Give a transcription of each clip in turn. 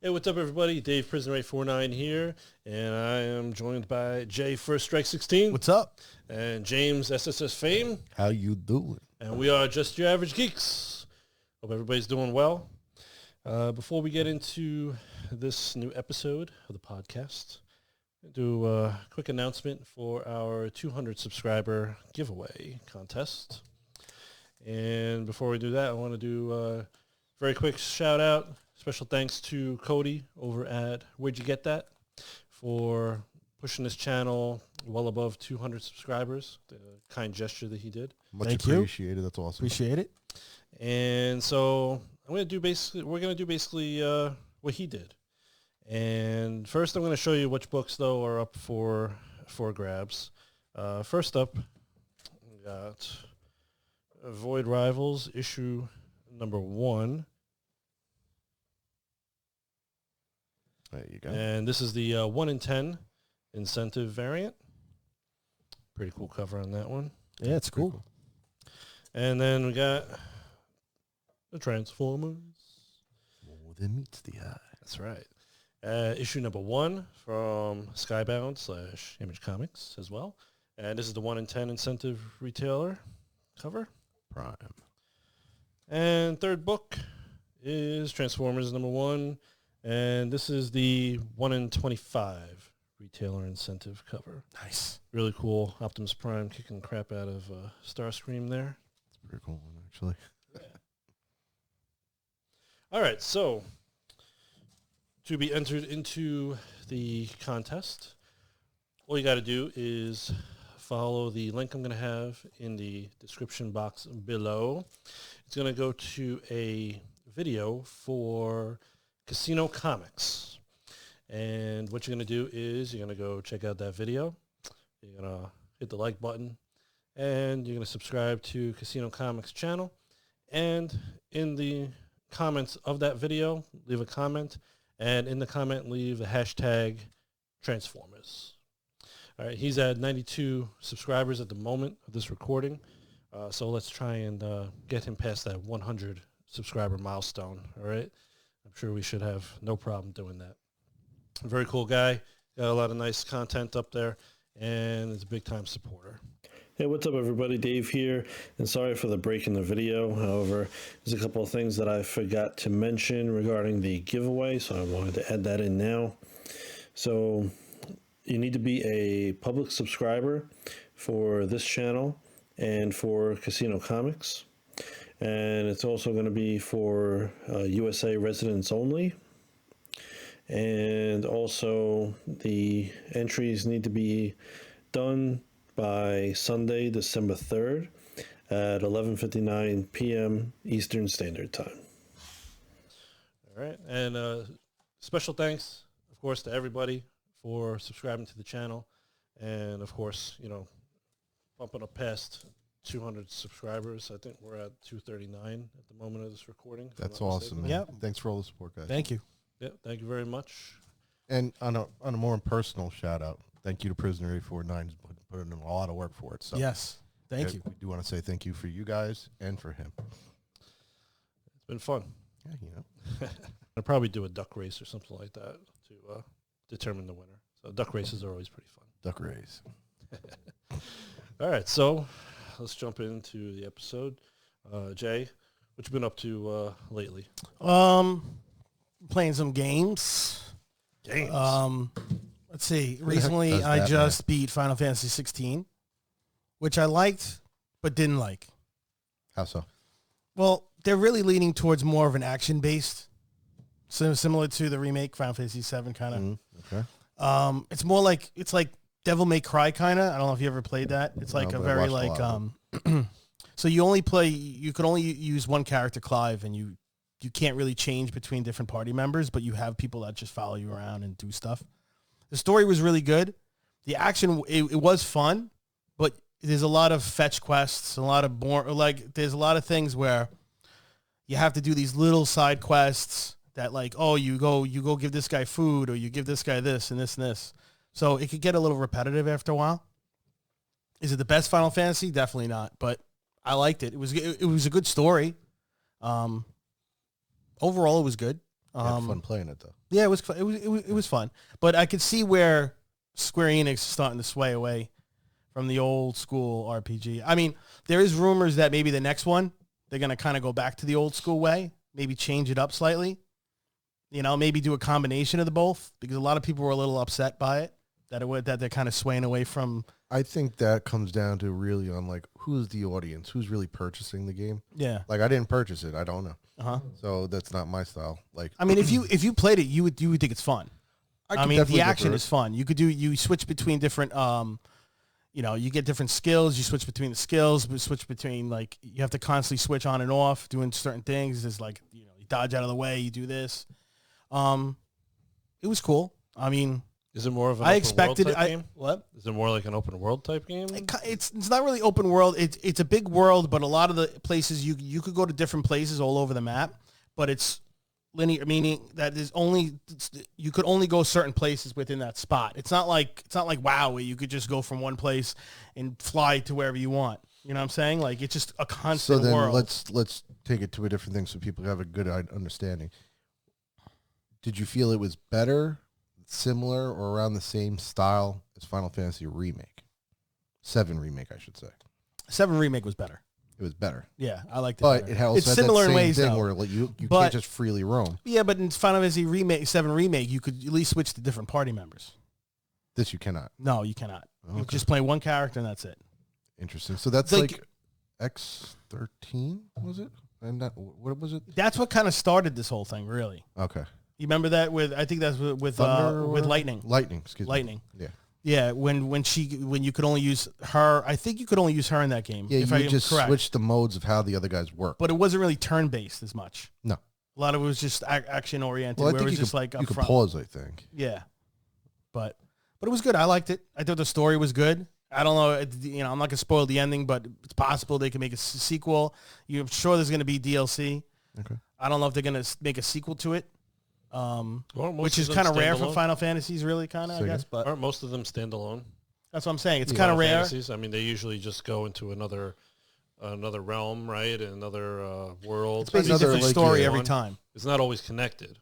Hey, what's up, everybody? Dave Prisoner 849 here, and I am joined by Jay First Strike 16. What's up? And James SSS Fame. How you doing? And we are just your average geeks. Hope everybody's doing well. Before we get into this new episode of the podcast, I'll do a quick announcement for our 200 subscriber giveaway contest. And before we do that, I want to do a very quick shout out. Special thanks to Cody over at Where'd You Get That for pushing this channel well above 200 subscribers. The kind gesture that he did. Much appreciated. That's awesome. Appreciate it. And so we're gonna do basically what he did. And first, I'm gonna show you which books though are up for grabs. First up, we got Void Rivals issue number 1. There you go. And this is the 1 in 10 incentive variant. Pretty cool cover on that one. Yeah, it's cool. And then we got the Transformers. More than meets the eye. That's right. Issue number 1 from Skybound / Image Comics as well. And this is the 1 in 10 incentive retailer cover. Prime. And third book is Transformers number 1. And this is the 1 in 25 retailer incentive cover. Nice. Really cool. Optimus Prime kicking the crap out of Starscream there. It's a pretty cool one, actually. All right, so to be entered into the contest, all you got to do is follow the link I'm going to have in the description box below. It's going to go to a video for Casino Comics. And what you're going to do is you're going to go check out that video. You're going to hit the like button. And you're going to subscribe to Casino Comics channel. And in the comments of that video, leave a comment. And in the comment, leave the hashtag Transformers. All right, he's at 92 subscribers at the moment of this recording. So let's try and get him past that 100 subscriber milestone. All right. I'm sure we should have no problem doing that. Very cool guy. Got a lot of nice content up there, and is a big-time supporter. Hey, what's up, everybody? Dave here, and sorry for the break in the video. However, there's a couple of things that I forgot to mention regarding the giveaway, so I wanted to add that in now. So you need to be a public subscriber for this channel and for Casino Comics. And it's also going to be for USA residents only. And also the entries need to be done by Sunday, December 3rd at 11:59 p.m. Eastern Standard Time. All right. And special thanks, of course, to everybody for subscribing to the channel. And, of course, you know, bumping up past 200 subscribers. I think we're at 239 at the moment of this recording. That's awesome, man. Yep. Thanks for all the support, guys. Thank you. Yeah, thank you very much. And on a more personal shout out, thank you to Prisoner 849. He's put in a lot of work for it. So Yes. Thank you. We do want to say thank you for you guys and for him. It's been fun. Yeah, you know. I'll probably do a duck race or something like that to determine the winner. So duck races are always pretty fun. Duck race. All right, so let's jump into the episode. Jay, what you been up to lately? Playing some games. Games. Let's see. Recently, does I that, just beat Final Fantasy 16, which I liked but didn't like. How so? Well, they're really leaning towards more of an action-based, similar to the remake Final Fantasy 7 kind of. Okay. It's more like Devil May Cry kind of. I don't know if you ever played that. It's like No, a but I very watched a lot of so you could only use one character, Clive, and you can't really change between different party members, but you have people that just follow you around and do stuff. The story was really good. The action, it was fun, but there's a lot of fetch quests, there's a lot of things where you have to do these little side quests that like, oh, you go give this guy food, or you give this guy this and this and this. So it could get a little repetitive after a while. Is it the best Final Fantasy? Definitely not, but I liked it. It was a good story. Overall, it was good. Had fun playing it though. Yeah, it was fun. It was fun, but I could see where Square Enix is starting to sway away from the old school RPG. I mean, there is rumors that maybe the next one they're gonna kind of go back to the old school way, maybe change it up slightly. Maybe do a combination of the both, because a lot of people were a little upset by it that they're kind of swaying away from. I think that comes down to really on like who's the audience, who's really purchasing the game. Yeah, Like I didn't purchase it, I don't know. So that's not my style. Like I mean, if you played it, you would think it's fun. I mean, the action is fun. You switch between different you get different skills. You switch between the skills, but switch between you have to constantly switch on and off doing certain things. There's you dodge out of the way, you do this. It was cool. I mean, is it more of an I open expected world type game? What? Is it more like an open world type game? It's not really open world. It's a big world, but a lot of the places you could go to different places all over the map, but it's linear, meaning that you could only go certain places within that spot. It's not like WoW where you could just go from one place and fly to wherever you want. You know what I'm saying? Like it's just a constant world. let's take it to a different thing so people have a good understanding. Did you feel it was better, similar, or around the same style as Final Fantasy Remake? 7 Remake, I should say. 7 Remake was better. It was better. Yeah, I liked it. But better. it also it's had similar that same in ways, thing though. where you can't just freely roam. Yeah, but in Final Fantasy Remake, 7 Remake, you could at least switch to different party members. This you cannot. No, you cannot. Okay. You just play one character and that's it. Interesting. So that's like X13, was it? And what was it? That's what kind of started this whole thing, really. Okay. You remember that I think that's with Lightning. Lightning, excuse me. Lightning. Yeah. Yeah, when you could only use her, I think you could only use her in that game. Yeah, if you just switch the modes of how the other guys work. But it wasn't really turn-based as much. No. A lot of it was just action-oriented, Well, I where think it was you just could, you could upfront. pause, I think. Yeah. But it was good. I liked it. I thought the story was good. I don't know, I'm not going to spoil the ending, but it's possible they can make a sequel. I'm sure there's going to be DLC. Okay. I don't know if they're going to make a sequel to it. Which is them kind of rare for standalone? Final Fantasies, really, kind of, I guess. But Aren't most of them standalone? that's what I'm saying. It's kind of rare. Fantasies? I mean, they usually just go into another realm, right? Another world. It's basically a different story every time. It's not always connected.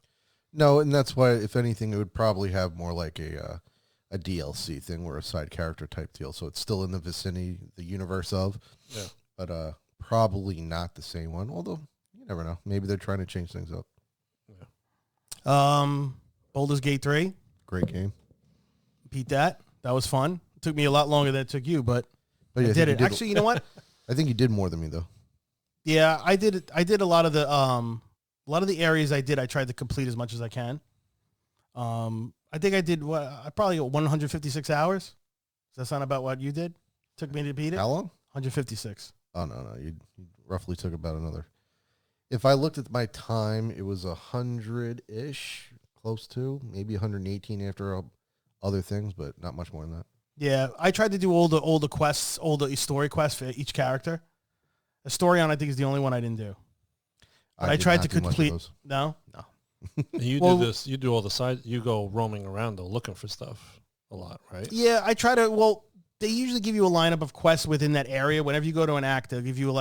No, and that's why, if anything, it would probably have more like a DLC thing, or a side character type deal. So it's still in the vicinity, the universe of. Yeah. But probably not the same one. Although you never know. Maybe they're trying to change things up. Baldur's Gate 3. Great game. Beat that. That was fun. It took me a lot longer than it took you, but yeah, I did it. Actually, you know what? I think you did more than me though. Yeah, I did it. I did a lot of the areas I tried to complete as much as I can. I think I did probably 156 hours. Does that sound about what you did? Took me to beat it? How long? 156. Oh, no. You roughly took about another. If I looked at my time, it was 100-ish, close to, maybe 118 after other things, but not much more than that. Yeah, I tried to do all the quests, all the story quests for each character. The story on, I think, is the only one I didn't do. But I tried to complete. No? No. You do this. You do all the side. You go roaming around though, looking for stuff a lot, right? Yeah, I try to. Well, they usually give you a lineup of quests within that area. Whenever you go to an act, they'll give you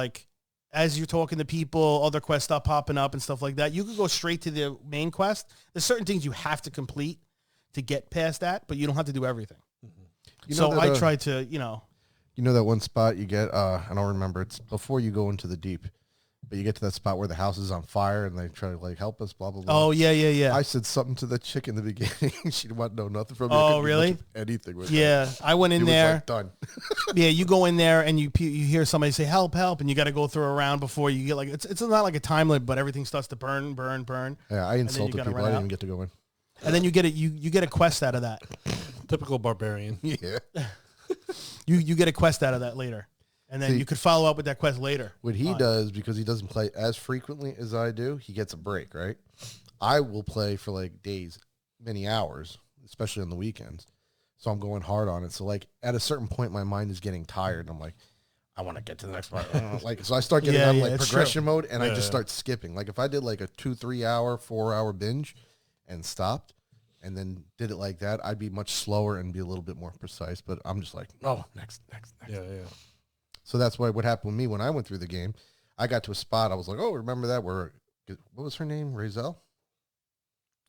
as you're talking to people, other quests stop popping up and stuff like that. You could go straight to the main quest. There's certain things you have to complete to get past that, but you don't have to do everything. Mm-hmm. So I try to, You know that one spot you get? I don't remember. It's before you go into the deep. But you get to that spot where the house is on fire and they try to help us, blah, blah, blah. Oh, yeah. I said something to the chick in the beginning. She didn't want to know nothing from me. Oh, really? Anything with her. I went in there. Done. Yeah, you go in there and you hear somebody say, help, and you got to go through a round before you get it's not like a time limit, but everything starts to burn. Yeah, I insulted people. I didn't even get to go in. And then you get you get a quest out of that. Typical barbarian. Yeah. You get a quest out of that later. And then you could follow up with that quest later. What he does, because he doesn't play as frequently as I do, he gets a break, right? I will play for days, many hours, especially on the weekends. So I'm going hard on it. So at a certain point, my mind is getting tired. And I'm like, I want to get to the next part. So I start getting on progression mode, and I just start skipping. If I did a 2-3 hour, 4 hour binge and stopped and then did it like that, I'd be much slower and be a little bit more precise. But I'm just next. Yeah. So that's what happened with me when I went through the game. I got to a spot. I was like, oh, remember that? What was her name? Razel?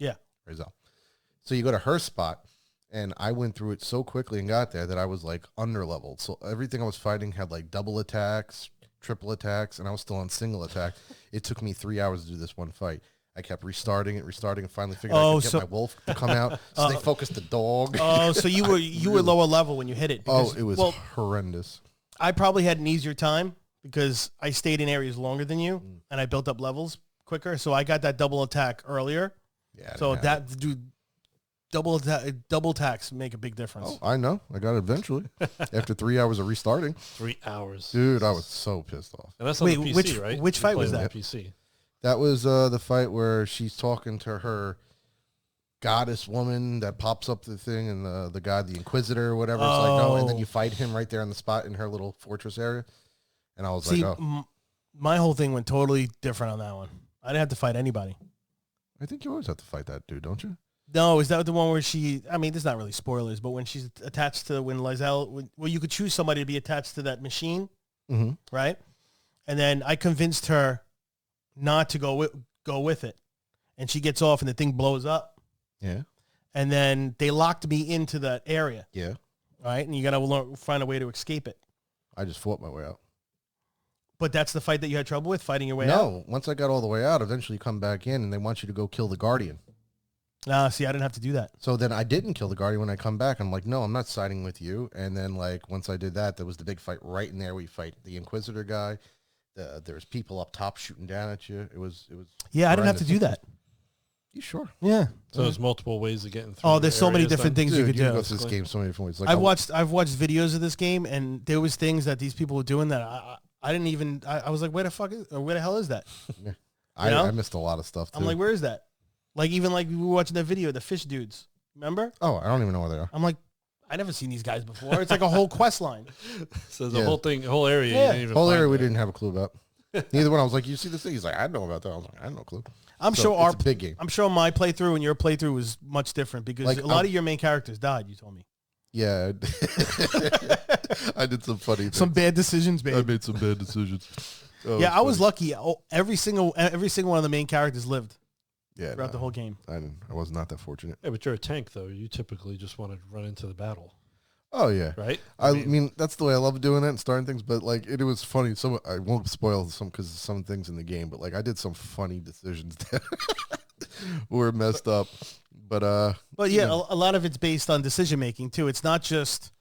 Yeah. Rizal. So you go to her spot, and I went through it so quickly and got there that I was like under leveled. So everything I was fighting had like double attacks, triple attacks, and I was still on single attack. It took me 3 hours to do this one fight. I kept restarting, and finally figured I could get my wolf to come out. So they focused the dog. Oh, so you were lower level when you hit it. Because, it was horrendous. I probably had an easier time because I stayed in areas longer than you, and I built up levels quicker. So I got that double attack earlier. Yeah. So double attacks make a big difference. Oh, I know. I got it eventually after 3 hours of restarting. 3 hours. Dude, I was so pissed off. And that's on the PC, right? Which fight was that? that? PC. That was the fight where she's talking to her goddess woman that pops up the thing, and the guy, the Inquisitor or whatever, is like, oh, and then you fight him right there on the spot in her little fortress area. And I was like, oh. My whole thing went totally different on that one. I didn't have to fight anybody. I think you always have to fight that dude, don't you? No, is that the one where she, I mean, this is not really spoilers, but when she's attached to, when Lizelle, well, you could choose somebody to be attached to that machine, right? And then I convinced her not to go with it. And she gets off and the thing blows up. Yeah. And then they locked me into that area. Yeah. Right? And you got to find a way to escape it. I just fought my way out. But that's the fight that you had trouble with, fighting your way out? No, once I got all the way out, eventually you come back in and they want you to go kill the Guardian. See, I didn't have to do that. So then I didn't kill the Guardian when I come back. I'm like, no, I'm not siding with you. And then, like, once I did that, there was the big fight right in there. We fight the Inquisitor guy. There's people up top shooting down at you. It was. Yeah, I didn't have to do that. You sure? Yeah. So there's multiple ways of getting through. Oh, there's so many different things you could do. Go through this game so many different ways. Like I've watched videos of this game, and there was things that these people were doing that I didn't even. I was like, where the hell is that? Yeah. I missed a lot of stuff too. I'm like, where is that? Like, even like we were watching that video, the fish dudes. Remember? Oh, I don't even know where they are. I'm like, I never seen these guys before. It's like a whole quest line. So the whole area. Yeah. You didn't even Whole area find we that. didn't have a clue about. Neither one. I was like, you see this thing? He's like, I know about that. I was like, I had no clue. I'm So sure it's a big game. I'm sure my playthrough and your playthrough was much different because Like, a lot of your main characters died. You told me. Yeah, I did some funny things. Some bad decisions, babe. I made some bad decisions. Oh, Yeah, I was funny. lucky. Every single one of the main characters lived Yeah, throughout the whole game. I was not that fortunate. Yeah, but you're a tank, though. You typically just want to run into the battle, Oh yeah, right? I mean, that's the way I love doing it and starting things. But like, it was funny. I won't spoil some because of some things in the game. But like, I did some funny decisions that were messed up. But yeah, a lot of it's based on decision making too. It's not just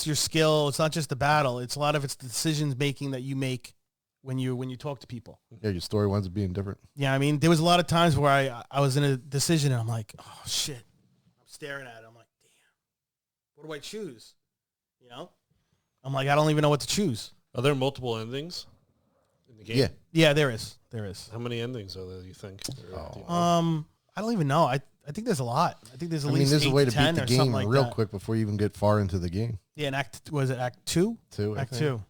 your skill. It's not just the battle. It's a lot of it's the decisions making that you make when you talk to people. yeah, your story winds up being different. Yeah, I mean, there was a lot of times where I was in a decision and I'm like, oh shit, I'm staring at it. I'm like, damn, what do I choose? You know, I'm like, I don't even know what to choose. Are there multiple endings in the game? Yeah. Yeah, there is. How many endings are there? You think? I don't even know. I think there's a lot. I think there's at least there's a 8 way to to 10 beat the or game something like real that. quick before you even get far into the game. Yeah, in Act 2? Act Act 2.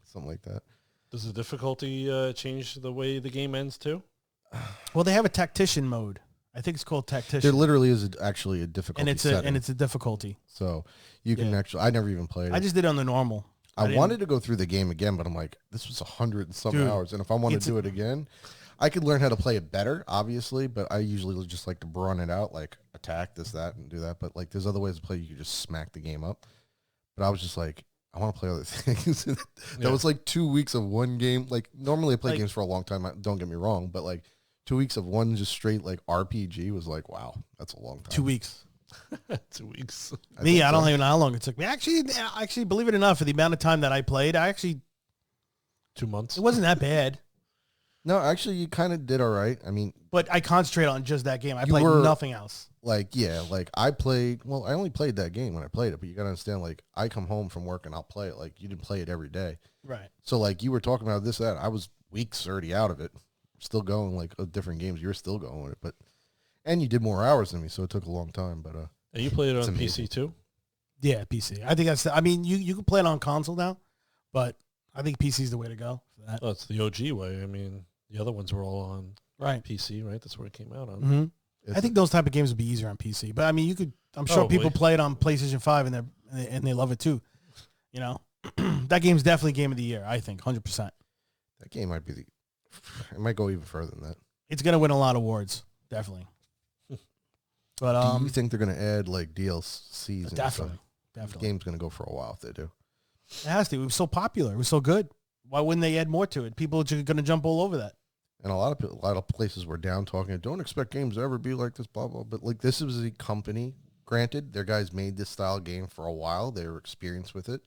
something like that. Does the difficulty change the way the game ends too? Well, they have a tactician mode. I think it's called tactician. There literally is actually a difficulty setting. and it's a difficulty. So you can actually. I never even played it. I just did it on the normal. I wanted to go through the game again, but I'm like, this was 100 and some Dude, hours, and if I want to do it again, I could learn how to play it better, obviously. But I usually just like to run it out, like attack this, that, and do that. But like, there's other ways to play. You could just smack the game up. But I was just like, I want to play other things. That was like 2 weeks of one game. Like normally I play games for a long time. Don't get me wrong, but like 2 weeks of one just straight like RPG was like, wow, that's a long time. 2 weeks. 2 weeks. I don't even know how long it took me. Actually, believe it or not, for the amount of time that I played, 2 months. it wasn't that bad. No, actually, you kind of did all right. I mean, But I concentrated on just that game. I You played were- nothing else. like, yeah, like I played, well, I only played that game when I played it, but you got to understand, like, I come home from work and I'll play it. Like, you didn't play it every day. Right. So, like, you were talking about this, that. I was weeks already out of it, still going, like, different games. You were still going with it, and you did more hours than me, so it took a long time, but, And you played it It's on amazing. PC too? Yeah, PC. I think that's. I mean, you can play it on console now, but I think PC is the way to go for that. Well, it's the OG way. I mean, the other ones were all on Right. PC, right? That's where it came out on. Mm-hmm. it's I think those type of games would be easier on PC, but I mean, you could. I'm sure people Probably. play it on PlayStation 5 and they love it too. You know, that game's definitely game of the year. I think 100%. that game might be it might go even further than that. It's gonna win a lot of awards. Definitely. But do you think they're going to add like DLCs? And definitely, stuff? definitely. The game's going to go for a while if they do. It has to. It was so popular. It was so good. Why wouldn't they add more to it? People are going to jump all over that. And a lot of places were down talking. Don't expect games to ever be like this, blah blah. But like this was a company. Granted, their guys made this style game for a while. They were experienced with it.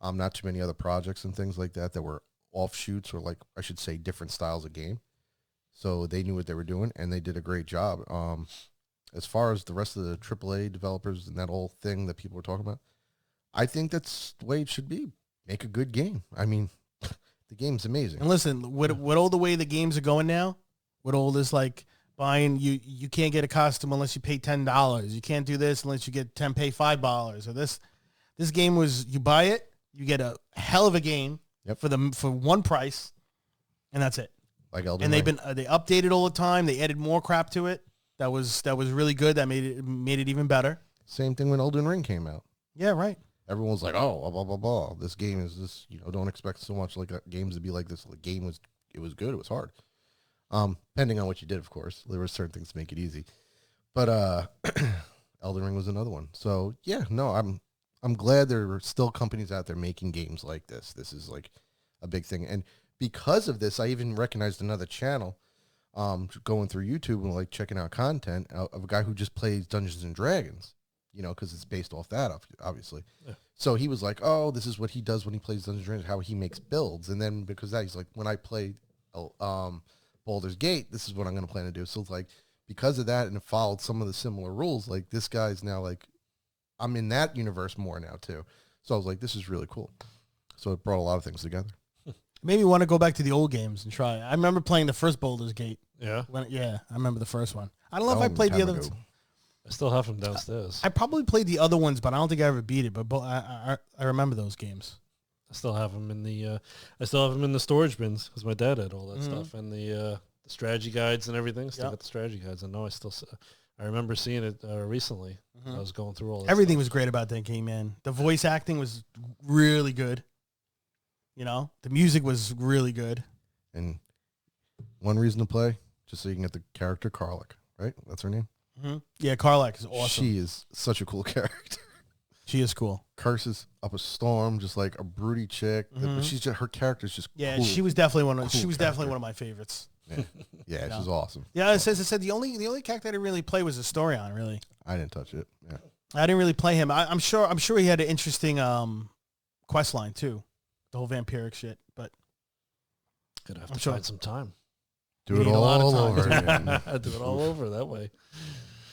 Not too many other projects and things like that were offshoots or like I should say different styles of game. So they knew what they were doing and they did a great job. As far as the rest of the AAA developers and that whole thing that people were talking about, I think that's the way it should be. Make a good game. I mean, the game's amazing. And listen, with all the way the games are going now, with all this like buying, you can't get a costume unless you pay $10. You can't do this unless you pay $5. Or this game was you buy it, you get a hell of a game for one price, and that's it. Like Elden and Ring. they update it all the time. They added more crap to it. That was really good. That made it even better. Same thing when Elden Ring came out. Yeah, right. Everyone was like, "Oh, blah blah blah. This game is this. Don't expect so much like games to be like this. The game was good. It was hard. Depending on what you did, of course. There were certain things to make it easy, but Elden Ring was another one. So yeah, no, I'm glad there are still companies out there making games like this. This is like a big thing, and because of this, I even recognized another channel. Going through YouTube and like checking out content of a guy who just plays Dungeons and Dragons. Because it's based off that, obviously. Yeah. So he was like, oh, this is what he does when he plays Dungeons & Dragons, how he makes builds. And then because of that, he's like, when I play Baldur's Gate, this is what I'm going to plan to do. So it's like, because of that, and it followed some of the similar rules, like this guy's now like, I'm in that universe more now too. So I was like, this is really cool. So it brought a lot of things together. Maybe want to go back to the old games and try. I remember playing the first Baldur's Gate. Yeah? I remember the first one. I don't know if I played the other ones. I still have them downstairs. I probably played the other ones, but I don't think I ever beat it. But I remember those games. I still have them in the storage bins because my dad had all that stuff and the strategy guides and everything. Still got the strategy guides. And I remember seeing it recently. I was going through all that. Everything was great about that game, man. The voice acting was really good. The music was really good. And one reason to play, just so you can get the character Karlach, right? That's her name. Mm-hmm. Yeah, Karlach is awesome. She is such a cool character. She is cool. Curses up a storm, just like a broody chick. But her character's just cool. She was definitely one of my favorites. Yeah, she's awesome. Yeah, as I said, the only character I didn't really play was Astorion. Really, I didn't touch it. Yeah, I didn't really play him. I'm sure he had an interesting quest line too, the whole vampiric shit. But gonna have to find some time. Do it all over again. Do it all over that way.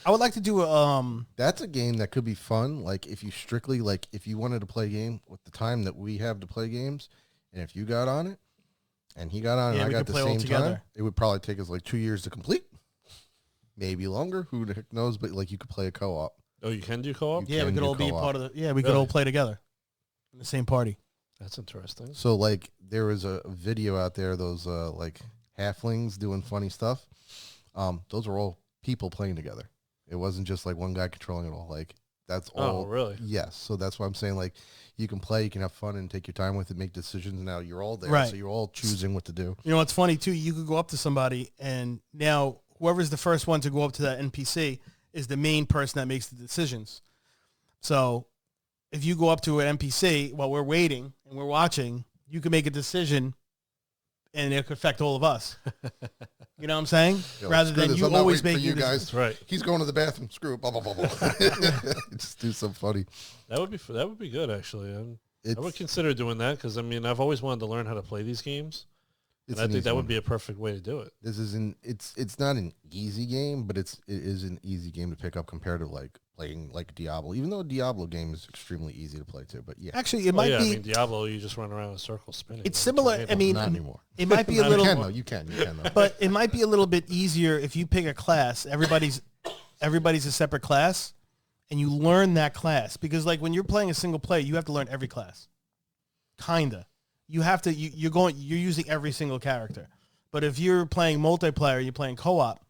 I would like to do That's a game that could be fun. Like if you strictly if you wanted to play a game with the time that we have to play games, and if you got on it, and he got on it, and I got the same time, it would probably take us like 2 years to complete, maybe longer. Who the heck knows? But like you could play a co-op. Oh, you can do co-op. Yeah, we could all be part of the. Yeah, we could all play together in the same party. That's interesting. So like there was a video out there. Those like halflings doing funny stuff. Those are all people playing together. It wasn't just like one guy controlling it all. Like that's all. Oh, really? Yes. So that's why I'm saying like you can play, you can have fun and take your time with it, make decisions. Now you're all there, right. So you're all choosing what to do. You know what's funny too? You could go up to somebody, and now whoever's the first one to go up to that NPC is the main person that makes the decisions. So if you go up to an NPC while we're waiting and we're watching, you can make a decision, and it could affect all of us. You know what I'm saying? Rather than you always making you guys. Right. He's going to the bathroom. Screw it. Blah blah blah blah. Just do something funny. That would be good actually. I would consider doing that because I've always wanted to learn how to play these games, and I think that would be a perfect way to do it. This isn't. It's not an easy game, but it is an easy game to pick up compared to like playing like Diablo. Even though a Diablo game is extremely easy to play too, but yeah. Actually, it might be. Diablo, you just run around in circles spinning. It's similar. Not anymore. It might be a little. You can though. But it might be a little bit easier if you pick a class. Everybody's a separate class, and you learn that class because like when you're playing a single player, you have to learn every class. Kinda. You have to. You're using every single character. But if you're playing multiplayer, you're playing co-op.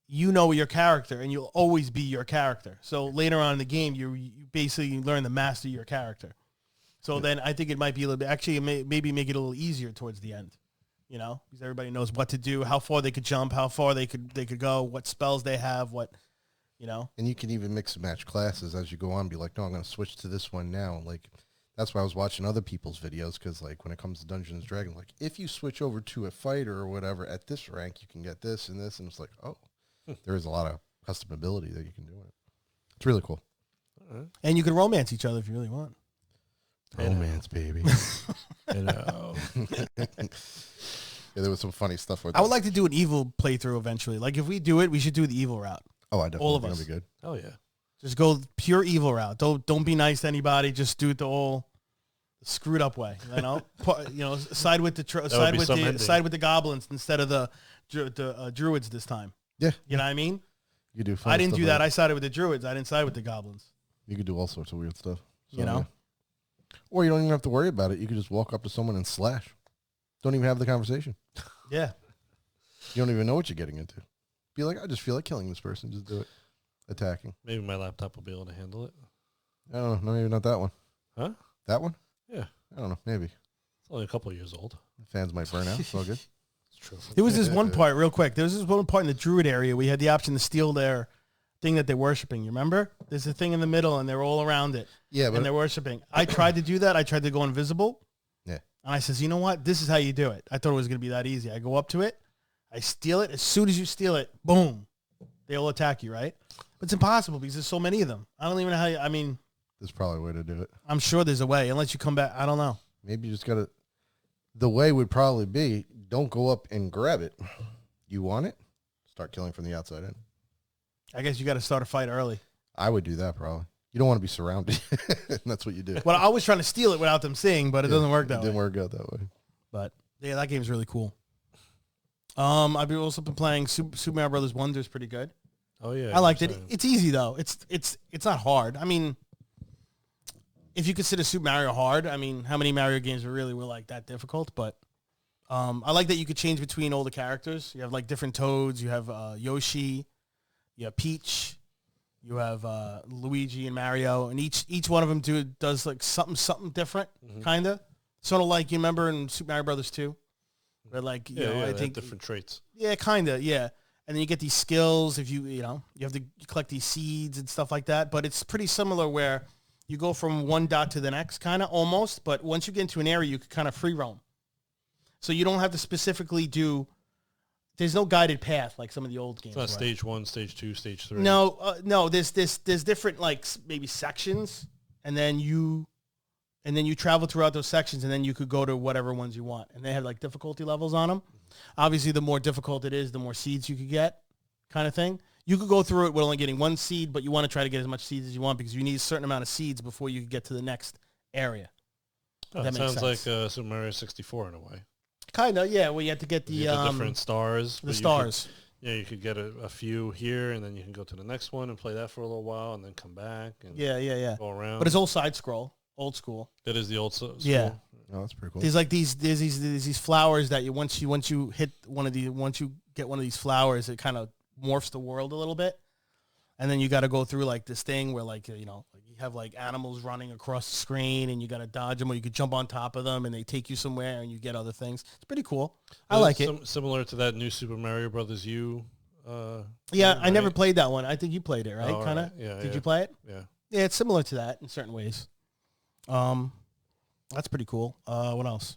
You know your character, and you'll always be your character. So later on in the game, you basically learn to master your character. So then I think it might be a little bit, actually, maybe make it a little easier towards the end, because everybody knows what to do, how far they could jump, how far they could go, what spells they have, what you know? And you can even mix and match classes as you go on. Be like, no, I'm going to switch to this one now. Like, that's why I was watching other people's videos, because, like, when it comes to Dungeons & Dragons, like, if you switch over to a fighter or whatever at this rank, you can get this and this. And it's like, oh, there is a lot of custom ability that you can do in it. It's really cool. And you can romance each other if you really want. Romance, baby. You know. Yeah, there was some funny stuff with that. I would like to do an evil playthrough eventually. Like, if we do it, we should do the evil route. Oh, I definitely all of think us. it'll be good. Oh yeah. Just go pure evil route. Don't be nice to anybody. Just do it the whole screwed up way. You know, side with the side with the goblins instead of the druids this time. Yeah. You know what I mean? You do. I didn't do that. I sided with the druids. I didn't side with the goblins. You could do all sorts of weird stuff. So, You know? yeah. Or you don't even have to worry about it. You could just walk up to someone and slash. Don't even have the conversation. Yeah. You don't even know what you're getting into. Be like, I just feel like killing this person. Just do it. Attacking. Maybe my laptop will be able to handle it. I don't know. No, maybe not that one. Huh? That one? Yeah. I don't know. Maybe. It's only a couple of years old. Fans might burn out. It's all good. It's true. There was this one part, real quick. There was this one part in the druid area. We had the option to steal their thing that they're worshiping. You remember? There's a thing in the middle, and they're all around it. Yeah, but And they're worshiping. I tried to do that. I tried to go invisible. Yeah. And I says, you know what? This is how you do it. I thought it was going to be that easy. I go up to it. I steal it. As soon as you steal it, boom. They all attack you, right? But it's impossible because there's so many of them. I don't even know how I mean, there's probably a way to do it. I'm sure there's a way. Unless you come back. I don't know. Maybe you just got to. The way would probably be, don't go up and grab it. You want it? Start killing from the outside in. I guess you got to start a fight early. I would do that probably. You don't want to be surrounded. That's what you do. Well, I was trying to steal it without them seeing, but it doesn't work that It didn't way. work out that way. But yeah, that game's really cool. I've also been playing Super Mario Brothers Wonder is pretty good. Oh yeah. I liked it. saying. It's easy though. It's not hard. I mean, if you consider Super Mario hard, I mean, how many Mario games were like that difficult? But I like that you could change between all the characters. You have like different Toads. You have Yoshi. You have Peach. You have Luigi and Mario, and each one of them does like something different, kind of. Sort of like you remember in Super Mario Brothers 2, where like you know, I think different traits. yeah, kind of, yeah. And then you get these skills if you have to collect these seeds and stuff like that. But it's pretty similar where you go from one dot to the next, kind of almost. But once you get into an area, you can kind of free roam. So you don't have to specifically do. There's no guided path like some of the old games. It's not were. stage 1, stage 2, stage 3. No. There's different like maybe sections, and then you travel throughout those sections, and then you could go to whatever ones you want. And they have like difficulty levels on them. Obviously, the more difficult it is, the more seeds you could get, kind of thing. You could go through it with only getting one seed, but you want to try to get as much seeds as you want because you need a certain amount of seeds before you can get to the next area. Oh, That that makes sounds like sense. Super Mario 64 in a way. Kind of, yeah. Where you have to get You have the different stars. the but stars. You could get a few here, and then you can go to the next one and play that for a little while, and then come back and Yeah. go around. But it's all side scroll, old school. That is the old school. Yeah. Oh, that's pretty cool. There's like there's these flowers that once you hit once you get one of these flowers, it kind of morphs the world a little bit, and then you got to go through like this thing where like you have like animals running across the screen, and you got to dodge them, or you could jump on top of them, and they take you somewhere, and you get other things. It's pretty cool. I like it. Similar to that new Super Mario Brothers U. Yeah, game, I never right? played that one. I think you played it, right? Oh, Kind of. right. Yeah. Did yeah. you play it? Yeah. Yeah, it's similar to that in certain ways. That's pretty cool. What else?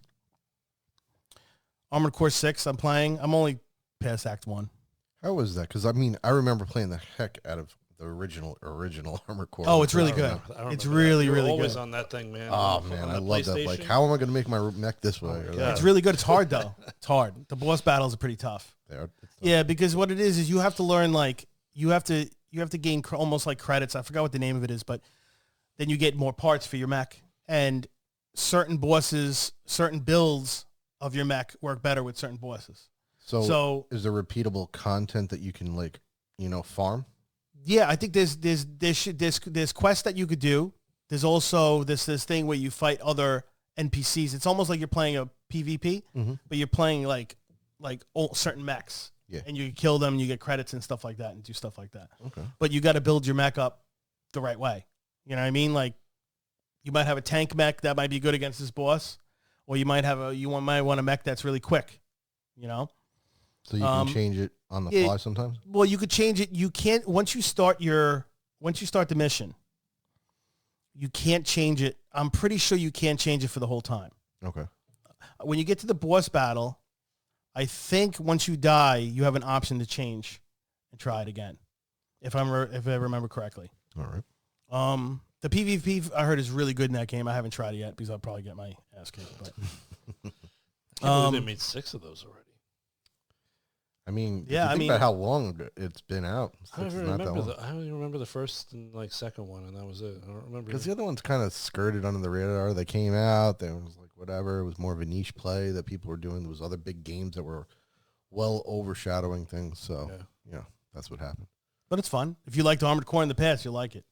Armored Core 6 I'm playing. I'm only past Act 1. How was that? Because I mean, I remember playing the heck out of the original Armored Core. Oh, it's really I good. remember- I It's remember that. really, You were really always good. on that thing, man. Oh On man, the I love that. Like, PlayStation. how am I going to make my neck this way? my Or God. that? It's really good. It's hard, though. It's hard. The boss battles are pretty tough. They are- it's tough. Yeah, because what it is you have to learn, like, you have to gain almost like credits. I forgot what the name of it is, but then you get more parts for your mech. And certain bosses, certain builds of your mech work better with certain bosses. So is there repeatable content that you can farm? Yeah, I think there's quests that you could do. There's also this thing where you fight other NPCs. It's almost like you're playing a PvP, but you're playing like certain mechs. Yeah. And you kill them, and you get credits and stuff like that, and do stuff like that. Okay. But you got to build your mech up the right way. You know what I mean? Like, you might have a tank mech that might be good against this boss, or you might have might want a mech that's really quick. You know. So you can change it on the fly sometimes? Well, you could change it. You can't once you start the mission, you can't change it. I'm pretty sure you can't change it for the whole time. Okay. When you get to the boss battle, I think once you die, you have an option to change and try it again. If I remember correctly. All right. The PvP I heard is really good in that game. I haven't tried it yet because I'll probably get my ass kicked. But I can't believe they made 6 of those already. I mean, yeah, think about how long it's been out. I don't even remember the first and second one, and that was it. I don't remember because the other ones kind of skirted under the radar. They came out, there was like whatever. It was more of a niche play that people were doing. There was other big games that were well overshadowing things. So yeah, that's what happened. But it's fun. If you liked Armored Core in the past, you'll like it.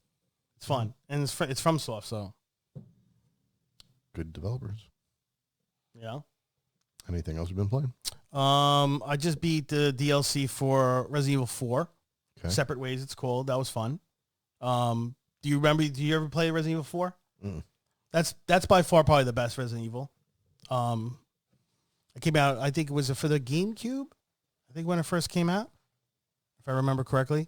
It's fun, and it's from Soft, so good developers. Yeah. Anything else you've been playing? I just beat the DLC for Resident Evil 4. Okay. Separate Ways, it's called. That was fun. Do you ever play Resident Evil 4? Mm. That's by far probably the best Resident Evil. It came out, I think it was for the GameCube. I think when it first came out, if I remember correctly.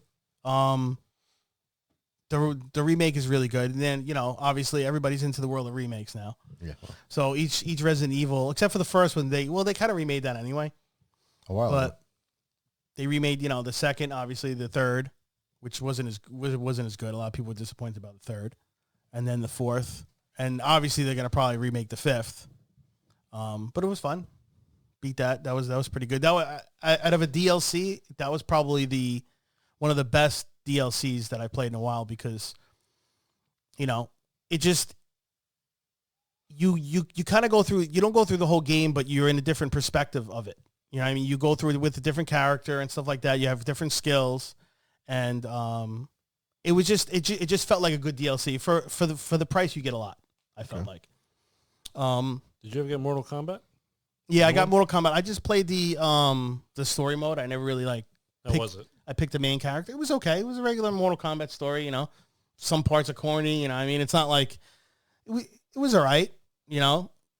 The remake is really good. And then, obviously everybody's into the world of remakes now. Yeah. So each Resident Evil, except for the first one, they kind of remade that anyway. A while ago. They remade, the second, obviously the third, which wasn't as good. A lot of people were disappointed about the third. And then the fourth. And obviously they're going to probably remake the fifth. But it was fun. Beat that. That was pretty good. That was, out of a DLC, that was probably one of the best DLCs that I played in a while because, it just, you kind of go through, you don't go through the whole game, but you're in a different perspective of it. You know what I mean? You go through it with a different character and stuff like that. You have different skills. And it was just, it just felt like a good DLC. For the price, you get a lot, I felt like. Did you ever get Mortal Kombat? Yeah, I got Mortal Kombat. I just played the story mode. I never really How was it? I picked the main character. It was okay. It was a regular Mortal Kombat story, Some parts are corny, I mean, it's not like it was all right,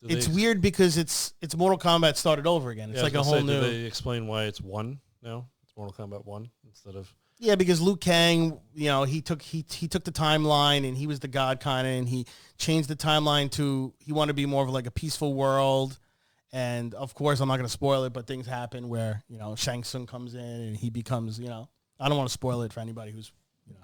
It's weird because it's Mortal Kombat started over again. It's like a whole new. Did they explain why it's 1 now? It's Mortal Kombat 1 instead of. Yeah, because Liu Kang, he took the timeline and he was the god kind of, and he changed the timeline to he wanted to be more of like a peaceful world. And of course, I'm not going to spoil it, but things happen where, Shang Tsung comes in and he becomes, I don't want to spoil it for anybody who's,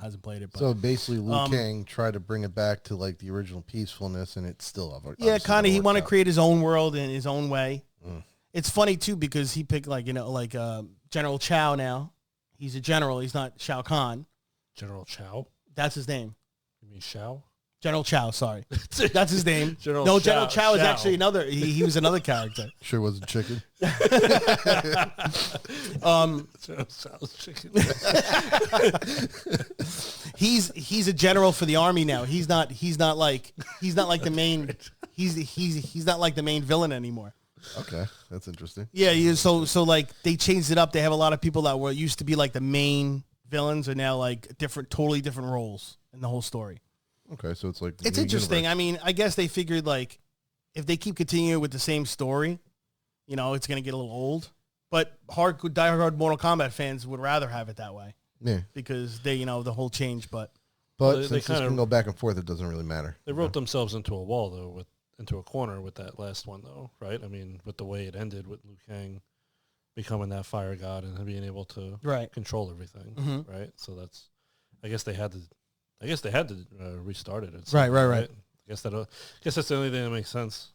hasn't played it. But, so basically, Liu Kang tried to bring it back to like the original peacefulness, and it's still yeah, kind of. He wanted to create his own world in his own way. Mm. It's funny too because he picked General Chao now. He's a general. He's not Shao Kahn. General Chao? That's his name. You mean Shao? General Chao, sorry. That's his name. General Chao is actually another, he was another character. Sure wasn't chicken. General Chao's chicken. He's a general for the army now. He's not like the main, he's not like the main villain anymore. Okay, that's interesting. Yeah, so like they changed it up. They have a lot of people that were used to be like the main villains are now like totally different roles in the whole story. Okay, so it's like it's interesting. Universe. I mean, I guess they figured like if they keep continuing with the same story, it's going to get a little old. But diehard Mortal Kombat fans would rather have it that way. Yeah, because they the whole change. But since this can go back and forth, it doesn't really matter. They wrote themselves into a wall though, into a corner with that last one though, right? I mean, with the way it ended with Liu Kang becoming that fire god and being able to control everything, right? So that's, I guess they had to restart it. Right. I guess that's the only thing that makes sense.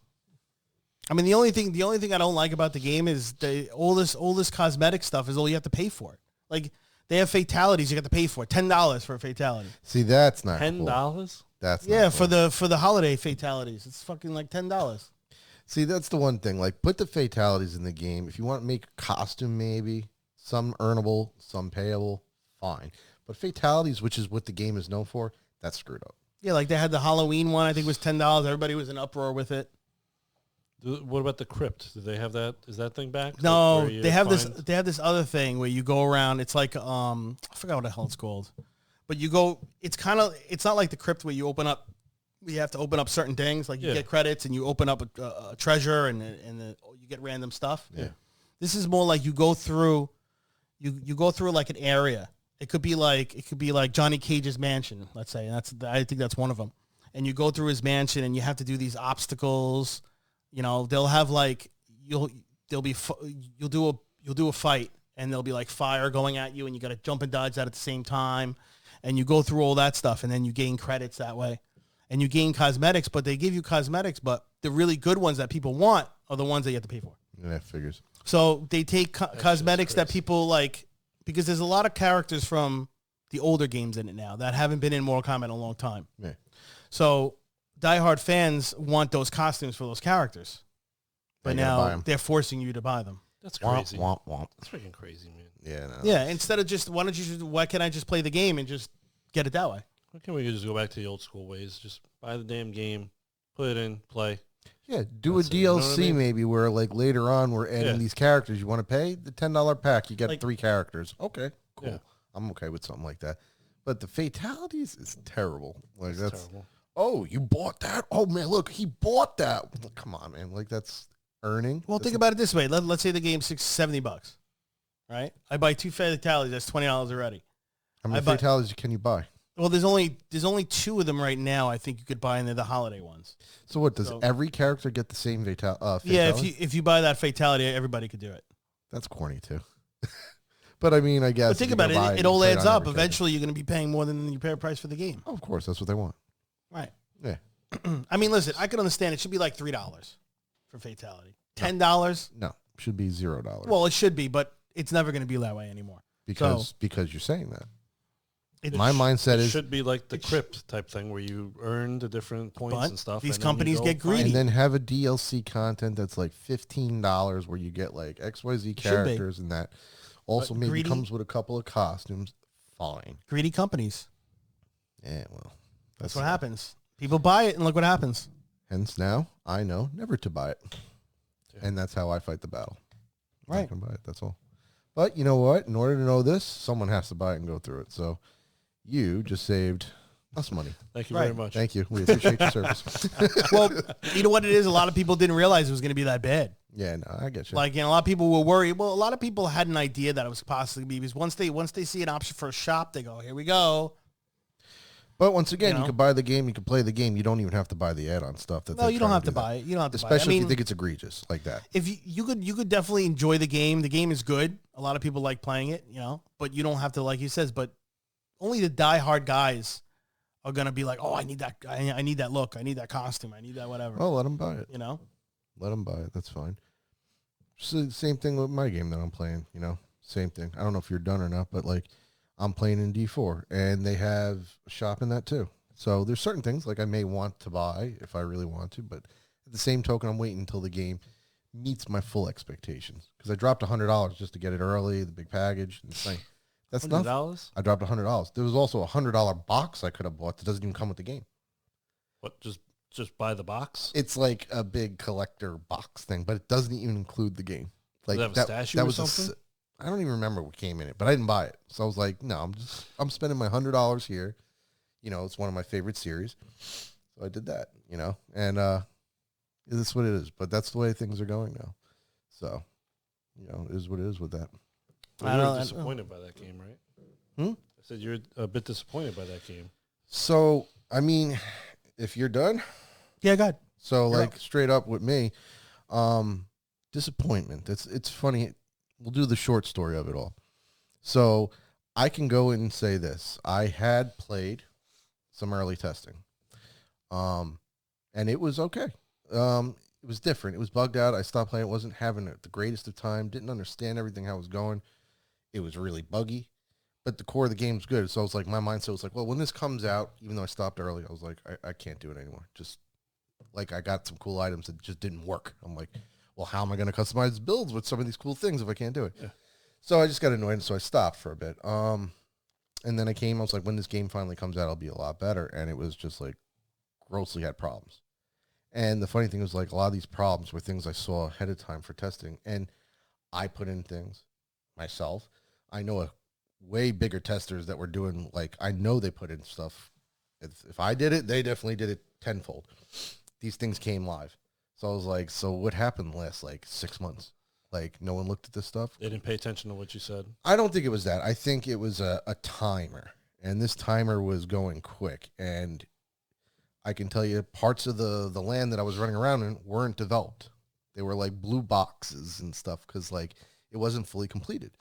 I mean, the only thing I don't like about the game is all this cosmetic stuff is all you have to pay for it. Like they have fatalities you got to pay for $10 for a fatality. See, that's not $10. Cool. That's not cool. for the holiday fatalities. It's fucking like $10. See, that's the one thing. Like, put the fatalities in the game. If you want to make a costume, maybe some earnable, some payable, fine. But fatalities, which is what the game is known for, that's screwed up. Yeah, like they had the Halloween one. I think it was $10. Everybody was in uproar with it. What about the crypt? Do they have that? Is that thing back? No, they have this. They have this other thing where you go around. It's like I forgot what the hell it's called, but you go. It's not like the crypt where you open up. You have to open up certain things. Like you get credits and you open up a treasure and you get random stuff. Yeah. This is more like you go through like an area. It could be like Johnny Cage's mansion, let's say. I think that's one of them. And you go through his mansion and you have to do these obstacles. You know, they'll have like you'll do a fight and there'll be like fire going at you and you got to jump and dodge that at the same time. And you go through all that stuff and then you gain credits that way. And you gain cosmetics, but they give you cosmetics, but the really good ones that people want are the ones that you have to pay for. Yeah, figures. So they take cosmetics that people like, because there's a lot of characters from the older games in it now that haven't been in Mortal Kombat in a long time. Yeah. So diehard fans want those costumes for those characters. But now they're forcing you to buy them. That's crazy. Womp, womp. That's freaking crazy, man. Yeah, no. Yeah, instead of just, why can't I just play the game and just get it that way? Why can't we just go back to the old school ways? Just buy the damn game, put it in, play. Yeah, do That's a it, you know DLC what I mean? maybe where like later on we're adding these characters. You want to pay the $10 pack, you get Like- 3 characters. Okay, cool. Yeah. I'm okay with something like that. But the fatalities is terrible. Like that's terrible. oh, you bought that? Oh man, look, he bought that. Come on, man. Like that's earning. Well, think about it this way. Let's say the game's $70, right? I buy 2 fatalities. That's $20 already. How many I buy- fatalities can you buy? Well, there's only 2 of them right now. I think you could buy, and they're the holiday ones. So what, does So- every character get the same fatality? Yeah, if you buy that fatality, everybody could do it. That's corny too. But I mean, I guess. But think if you're about gonna buy it. It you all play adds on up. every character. Eventually, you're going to be paying more than your fair price for the game. Oh, of course, that's what they want. Right. Yeah. I mean, listen, I can understand. It should be like $3 for fatality. $10? No, should be $0. Well, it should be, but it's never going to be that way anymore. because you're saying that. It My sh- mindset It is, should be like the crypt type thing where you earn the different points But and stuff. these and then you companies go get find- greedy. and then have a DLC content that's like $15 where you get like XYZ characters and that also maybe greedy- comes with a couple of costumes. Fine. Greedy companies. Yeah, well, That's what happens. People buy it, and look what happens. Hence now I know never to buy it. Yeah. And that's how I fight the battle. I'm Right. not gonna buy it, that's all. But you know what? In order to know this, someone has to buy it and go through it. So you just saved us money. Thank you very Right. much. Thank you. We appreciate your service. Well, you know what it is? A lot of people didn't realize it was going to be that bad. Yeah, no, I get you. Like, you know, a lot of people were worried. Well, a lot of people had an idea that it was possibly be because once they see an option for a shop, they go, "Here we go." But once again, You know? you can buy the game, you can play the game. You don't even have to buy the add-on stuff. No, you don't have to buy it. You don't have to buy it. I Especially if you mean, think it's egregious like that. if you could definitely enjoy the game. The game is good. A lot of people like playing it, you know, but you don't have to, like he says. But only the diehard guys are gonna be like, "Oh, I need that. I need that look. I need that costume. I need that whatever." Well, let them buy it. You know. Let them buy it. That's fine. So same thing with my game that I'm playing. You know, same thing. I don't know if you're done or not, but like I'm playing in D4, and they have a shop in that too. So there's certain things like I may want to buy if I really want to, but at the same token, I'm waiting until the game meets my full expectations because I dropped $100 just to get it early, the big package. And it's like, that's nothing. $100? I dropped $100. There was also a $100 box I could have bought that doesn't even come with the game. What? Just buy the box? It's like a big collector box thing, but it doesn't even include the game. Like Does it have a statue or was something? I don't even remember what came in it, but I didn't buy it. So I was like, no, I'm spending my $100 here. You know, it's one of my favorite series. So I did that, you know, and it's what it is. But that's the way things are going now. So, you know, it is what it is with that. Well, I you don't- were I don't- disappointed by that game, right? Hmm? I said you're a bit disappointed by that game. So, I mean, if you're done, Yeah, God. so You're like straight up with me, disappointment. It's funny. We'll do the short story of it all. So I can go and say this. I had played some early testing. And it was okay. It was different. It was bugged out. I stopped playing. It wasn't having the greatest of time. Didn't understand everything, how it was going. It was really buggy. But the core of the game was good. So I was like, my mindset was like, well, when this comes out, even though I stopped early, I was like, I can't do it anymore. Just like I got some cool items that just didn't work. I'm like, well, how am I going to customize builds with some of these cool things if I can't do it? Yeah. So I just got annoyed. So I stopped for a bit. And then I was like, when this game finally comes out, it'll be a lot better. And it was just like grossly had problems. And the funny thing was like a lot of these problems were things I saw ahead of time for testing. And I put in things myself. I know a way bigger testers that were doing, like, I know they put in stuff. If I did it, they definitely did it tenfold. These things came live. So I was like, so what happened the last like 6 months? Like, no one looked at this stuff. They didn't pay attention to what you said. I don't think it was that. I think it was a timer. And this timer was going quick. And I can tell you parts of the land that I was running around in weren't developed. They were like blue boxes and stuff because, like, it wasn't fully completed.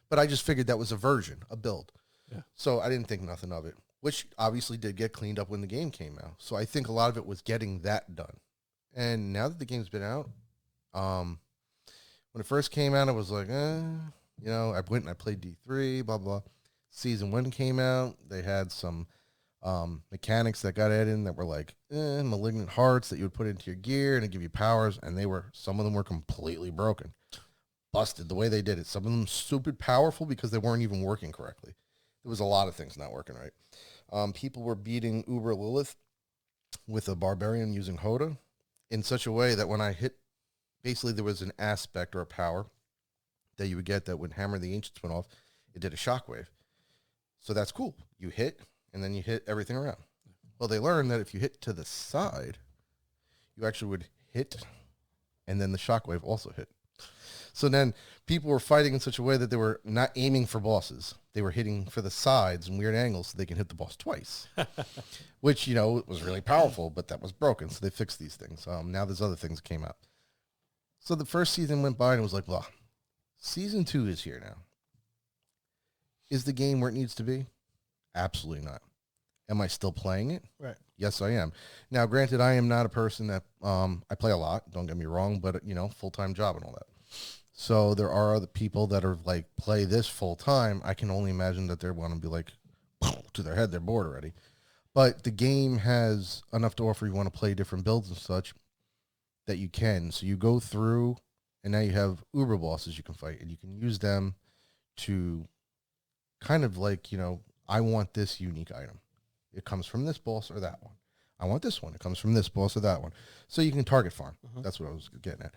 But I just figured that was a version, a build. Yeah. So I didn't think nothing of it, which obviously did get cleaned up when the game came out. So I think a lot of it was getting that done. And now that the game's been out, when it first came out, I was like, you know, I went and I played D3, blah, blah. Season 1 came out. They had some mechanics that got added in that were like malignant hearts that you would put into your gear and it'd give you powers. And some of them were completely broken. Busted the way they did it. Some of them stupid powerful because they weren't even working correctly. There was a lot of things not working right. People were beating Uber Lilith with a barbarian using Hoda in such a way that when I hit, basically there was an aspect or a power that you would get that would hammer the Ancients went off. It did a shockwave. So that's cool. You hit, and then you hit everything around. Well, they learned that if you hit to the side, you actually would hit, and then the shockwave also hit. So then people were fighting in such a way that they were not aiming for bosses. They were hitting for the sides and weird angles so they can hit the boss twice, which, you know, was really powerful, but that was broken. So they fixed these things. Now there's other things that came out. So the first season went by and it was like, blah. Season 2 is here now. Is the game where it needs to be? Absolutely not. Am I still playing it? Right. Yes, I am. Now, granted, I am not a person that, I play a lot, don't get me wrong, but, you know, full-time job and all that. So there are other people that are like, play this full time. I can only imagine that they want to be like, to their head, they're bored already. But the game has enough to offer. You want to play different builds and such that you can. So you go through, and now you have Uber bosses you can fight, and you can use them to kind of like, you know, I want this unique item. It comes from this boss or that one. I want this one. It comes from this boss or that one. So you can target farm. That's what I was getting at.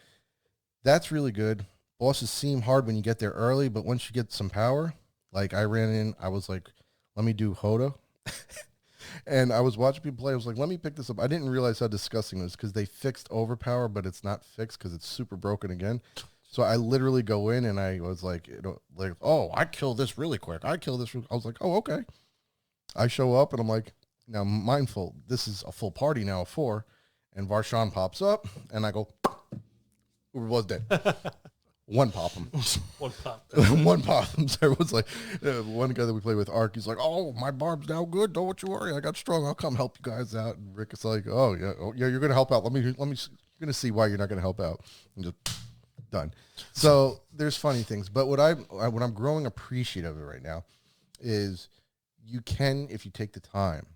That's really good. Bosses seem hard when you get there early, but once you get some power, like I ran in, I was like, let me do Hoda. And I was watching people play. I was like, let me pick this up. I didn't realize how disgusting it was because they fixed overpower, but it's not fixed because it's super broken again. So I literally go in and I was like, oh, I killed this really quick. I was like, oh, okay. I show up and I'm like, now mindful, this is a full party now of 4. And Varshan pops up and I go, Uber was dead. One pop him. One pop. One pop him. So everyone's like, one guy that we play with, Ark, he's like, oh, my barb's now good. Don't you worry. I got strong. I'll come help you guys out. And Rick is like, oh, yeah, you're going to help out. Let me, you're going to see why you're not going to help out. And just done. So there's funny things. But what I'm growing appreciative of right now is you can, if you take the time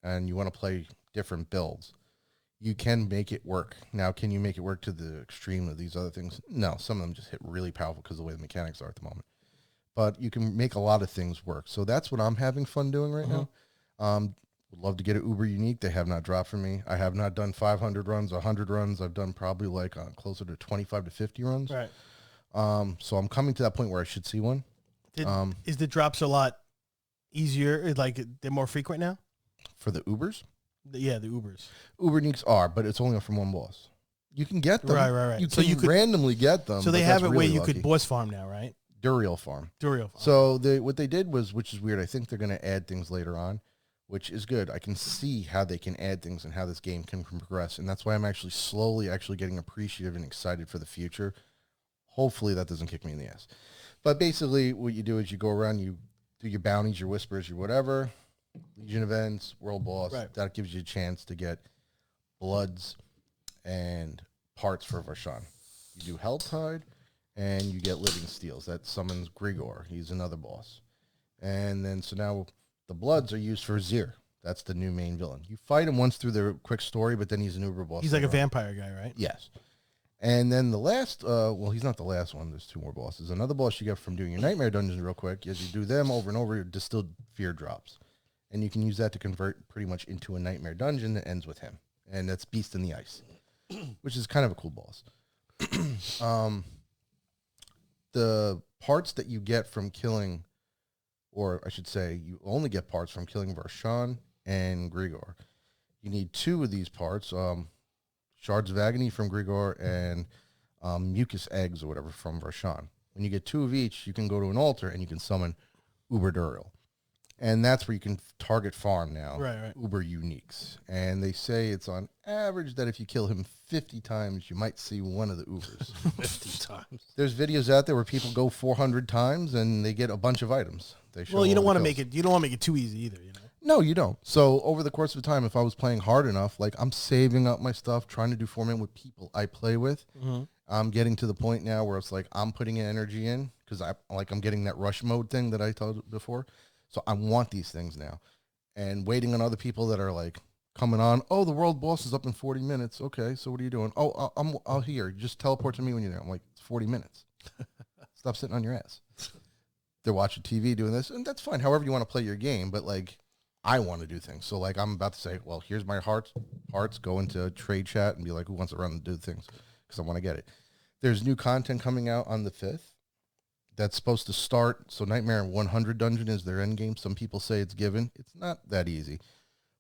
and you want to play different builds, you can make it work. Now, can you make it work to the extreme of these other things? No, some of them just hit really powerful because of the way the mechanics are at the moment. But you can make a lot of things work. So that's what I'm having fun doing right now. Would love to get an Uber Unique. They have not dropped for me. I have not done 500 runs, 100 runs. I've done probably like closer to 25 to 50 runs. Right. So I'm coming to that point where I should see one. Is the drops a lot easier? Like they're more frequent now? For the Ubers? Yeah, the Ubers. Uber Uniques are, but it's only from one boss. You can get them. Right. You can randomly get them. So they have it really where you lucky. could boss farm now, right? Duriel farm. So what they did was, which is weird, I think they're going to add things later on, which is good. I can see how they can add things and how this game can progress. And that's why I'm actually slowly getting appreciative and excited for the future. Hopefully that doesn't kick me in the ass. But basically what you do is you go around, you do your bounties, your whispers, your whatever, Legion events, world boss. Right. That gives you a chance to get bloods and parts for Varshan. You do Helltide, and you get Living Steels. That summons Grigor. He's another boss. And then, so now the bloods are used for Zir. That's the new main villain. You fight him once through the quick story, but then he's an Uber boss. He's like a vampire guy, right? Yes. And then the last, well, he's not the last one. There's 2 more bosses. Another boss you get from doing your Nightmare Dungeons real quick. As you do them over and over, your Distilled Fear drops. And you can use that to convert pretty much into a Nightmare Dungeon that ends with him. And that's Beast in the Ice, which is kind of a cool boss. The parts that you get from killing, or I should say, you only get parts from killing Varshan and Grigor. You need 2 of these parts, Shards of Agony from Grigor and mucus eggs or whatever from Varshan. When you get 2 of each, you can go to an altar and you can summon Uber Duriel. And that's where you can target farm now. Right. Uber Uniques. And they say it's on average that if you kill him 50 times, you might see one of the Ubers. 50 times. There's videos out there where people go 400 times and they get a bunch of items. They show Well, you don't want to kills. make it. You don't want to make it too easy either. You know. No, you don't. So over the course of time, if I was playing hard enough, like I'm saving up my stuff, trying to do format with people I play with. I'm getting to the point now where it's like I'm putting energy in because I'm getting that rush mode thing that I told before. So I want these things now, and waiting on other people that are like coming on. Oh, the world boss is up in 40 minutes. Okay, so what are you doing? Oh, I'll here. Just teleport to me when you're there. I'm like, it's 40 minutes. Stop sitting on your ass. They're watching TV doing this, and that's fine. However you want to play your game, but like I want to do things. So like I'm about to say, well, here's my hearts. Go into trade chat and be like, who wants to run and do things? Because I want to get it. There's new content coming out on the 5th. That's supposed to start. So Nightmare 100 dungeon is their end game. Some people say it's given. It's not that easy.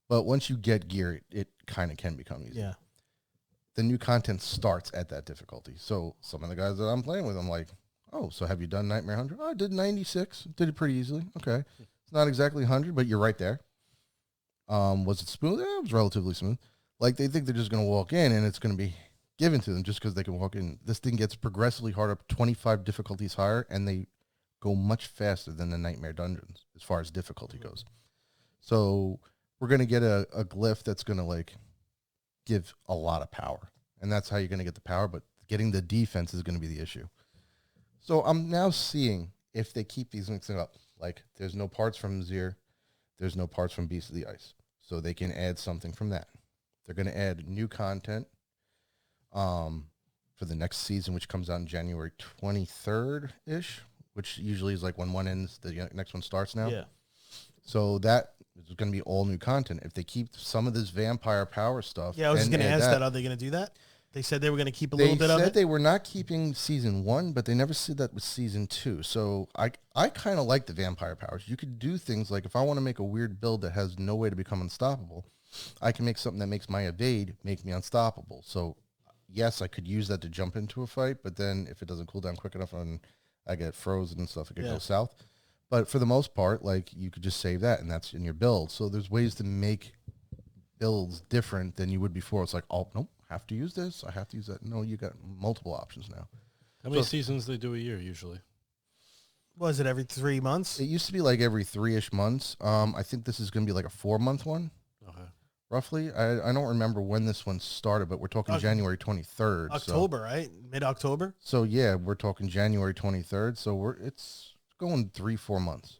But once you get gear, it kind of can become easy. Yeah. The new content starts at that difficulty. So some of the guys that I'm playing with, I'm like, oh, so have you done Nightmare 100? Oh, I did 96. Did it pretty easily. Okay. It's not exactly 100, but you're right there. Was it smooth? Yeah, it was relatively smooth. Like they think they're just going to walk in and it's going to be given to them just because they can walk in. This thing gets progressively harder, 25 difficulties higher, and they go much faster than the Nightmare dungeons as far as difficulty goes. So we're going to get a glyph that's going to like give a lot of power, and that's how you're going to get the power, but getting the defense is going to be the issue. So I'm now seeing if they keep these mixing up. Like there's no parts from Zir, there's no parts from Beast of the Ice, so they can add something from that. They're going to add new content for the next season, which comes out in January 23rd-ish, which usually is like when one ends, the next one starts now. Yeah. So that is going to be all new content. If they keep some of this vampire power stuff. Yeah, I was just going to ask that. Are they going to do that? They said they were going to keep a little bit of it. They said they were not keeping season 1, but they never said that with season 2. So I kind of like the vampire powers. You could do things like if I want to make a weird build that has no way to become unstoppable, I can make something that makes my evade make me unstoppable. So yes, I could use that to jump into a fight, but then if it doesn't cool down quick enough and I get frozen and stuff, it could go south. But for the most part, like you could just save that and that's in your build. So there's ways to make builds different than you would before. It's like, oh, nope, have to use this. I have to use that. No, you got multiple options now. How many seasons they do a year usually? Was it every 3 months? It used to be like every 3-ish months. I think this is going to be like a 4-month one. Okay. Roughly. I don't remember when this one started, but we're talking January 23rd. October, right? Mid-October? So yeah, we're talking January 23rd. So it's going 3-4 months,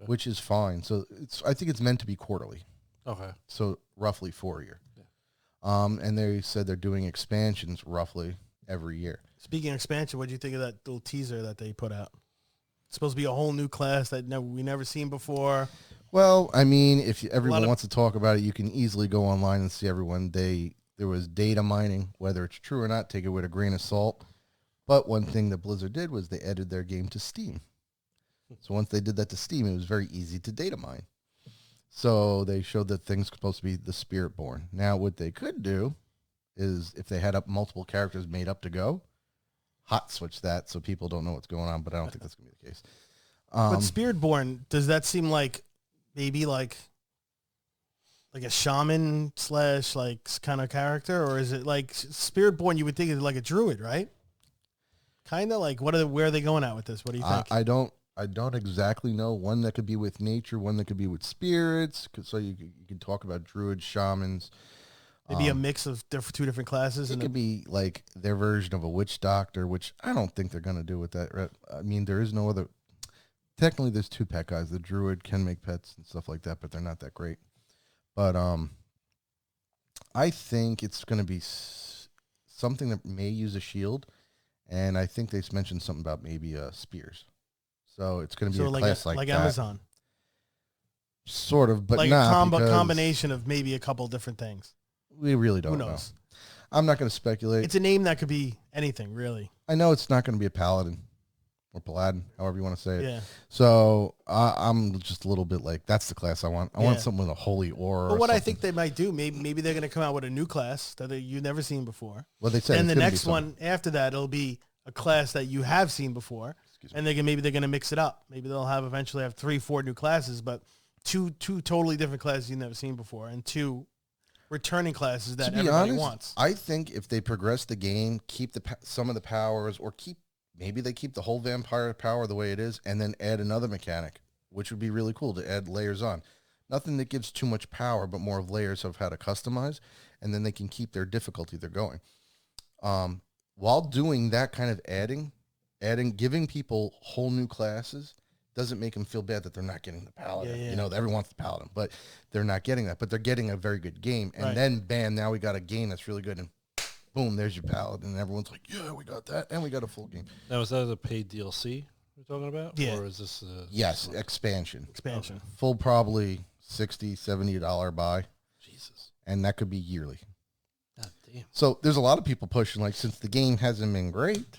which is fine. So I think it's meant to be quarterly. Okay. So roughly 4 a year. Yeah. And they said they're doing expansions roughly every year. Speaking of expansion, what do you think of that little teaser that they put out? It's supposed to be a whole new class that we never seen before. Well, I mean, if everyone wants to talk about it, you can easily go online and see everyone. There was data mining, whether it's true or not, take it with a grain of salt. But one thing that Blizzard did was they added their game to Steam. So once they did that to Steam, it was very easy to data mine. So they showed that things supposed to be the Spiritborn. Now, what they could do is if they had up multiple characters made up to go, hot switch that so people don't know what's going on, but I don't think that's going to be the case. But Spiritborn, does that seem like maybe like a shaman / like kind of character, or is it like Spiritborn? You would think it's like a druid, right? Kind of like where are they going at with this? What do you think? I don't exactly know. One that could be with nature, one that could be with spirits. So you can talk about druids, shamans. Maybe a mix of two different classes. It could be like their version of a witch doctor, which I don't think they're going to do with that. I mean, there is no other. Technically, there's 2 pet guys. The druid can make pets and stuff like that, but they're not that great. But I think it's going to be something that may use a shield, and I think they mentioned something about maybe spears. So it's going to be a class like that. Amazon. Sort of, but like not a combination of maybe a couple different things. We really don't know. Who knows? I'm not going to speculate. It's a name that could be anything, really. I know it's not going to be a paladin. or Paladin, however you want to say it. Yeah. So I'm just a little bit like, that's the class I want. I want something with a holy aura. But what I think they might do, maybe they're going to come out with a new class that you've never seen before. Well, they said, and the next one after that, it'll be a class that you have seen before, and maybe they're going to mix it up. Maybe they'll eventually have 3-4 new classes, but two totally different classes you've never seen before, and 2 returning classes that everybody wants. I think if they progress the game, keep some of the powers, or maybe they keep the whole vampire power the way it is, and then add another mechanic, which would be really cool to add layers on. Nothing that gives too much power, but more of layers of how to customize, and then they can keep their difficulty they're going. While doing that kind of adding, giving people whole new classes doesn't make them feel bad that they're not getting the paladin. Yeah. You know, everyone wants the paladin, but they're not getting that. But they're getting a very good game, and then bam, now we got a game that's really good, and boom, there's your paladin, and everyone's like, yeah, we got that, and we got a full game. Now, is that a paid DLC we're talking about? Yeah. Or is this yes, expansion. Expansion. Okay. Full probably $60, $70 buy. Jesus. And that could be yearly. God damn. So there's a lot of people pushing, like, since the game hasn't been great,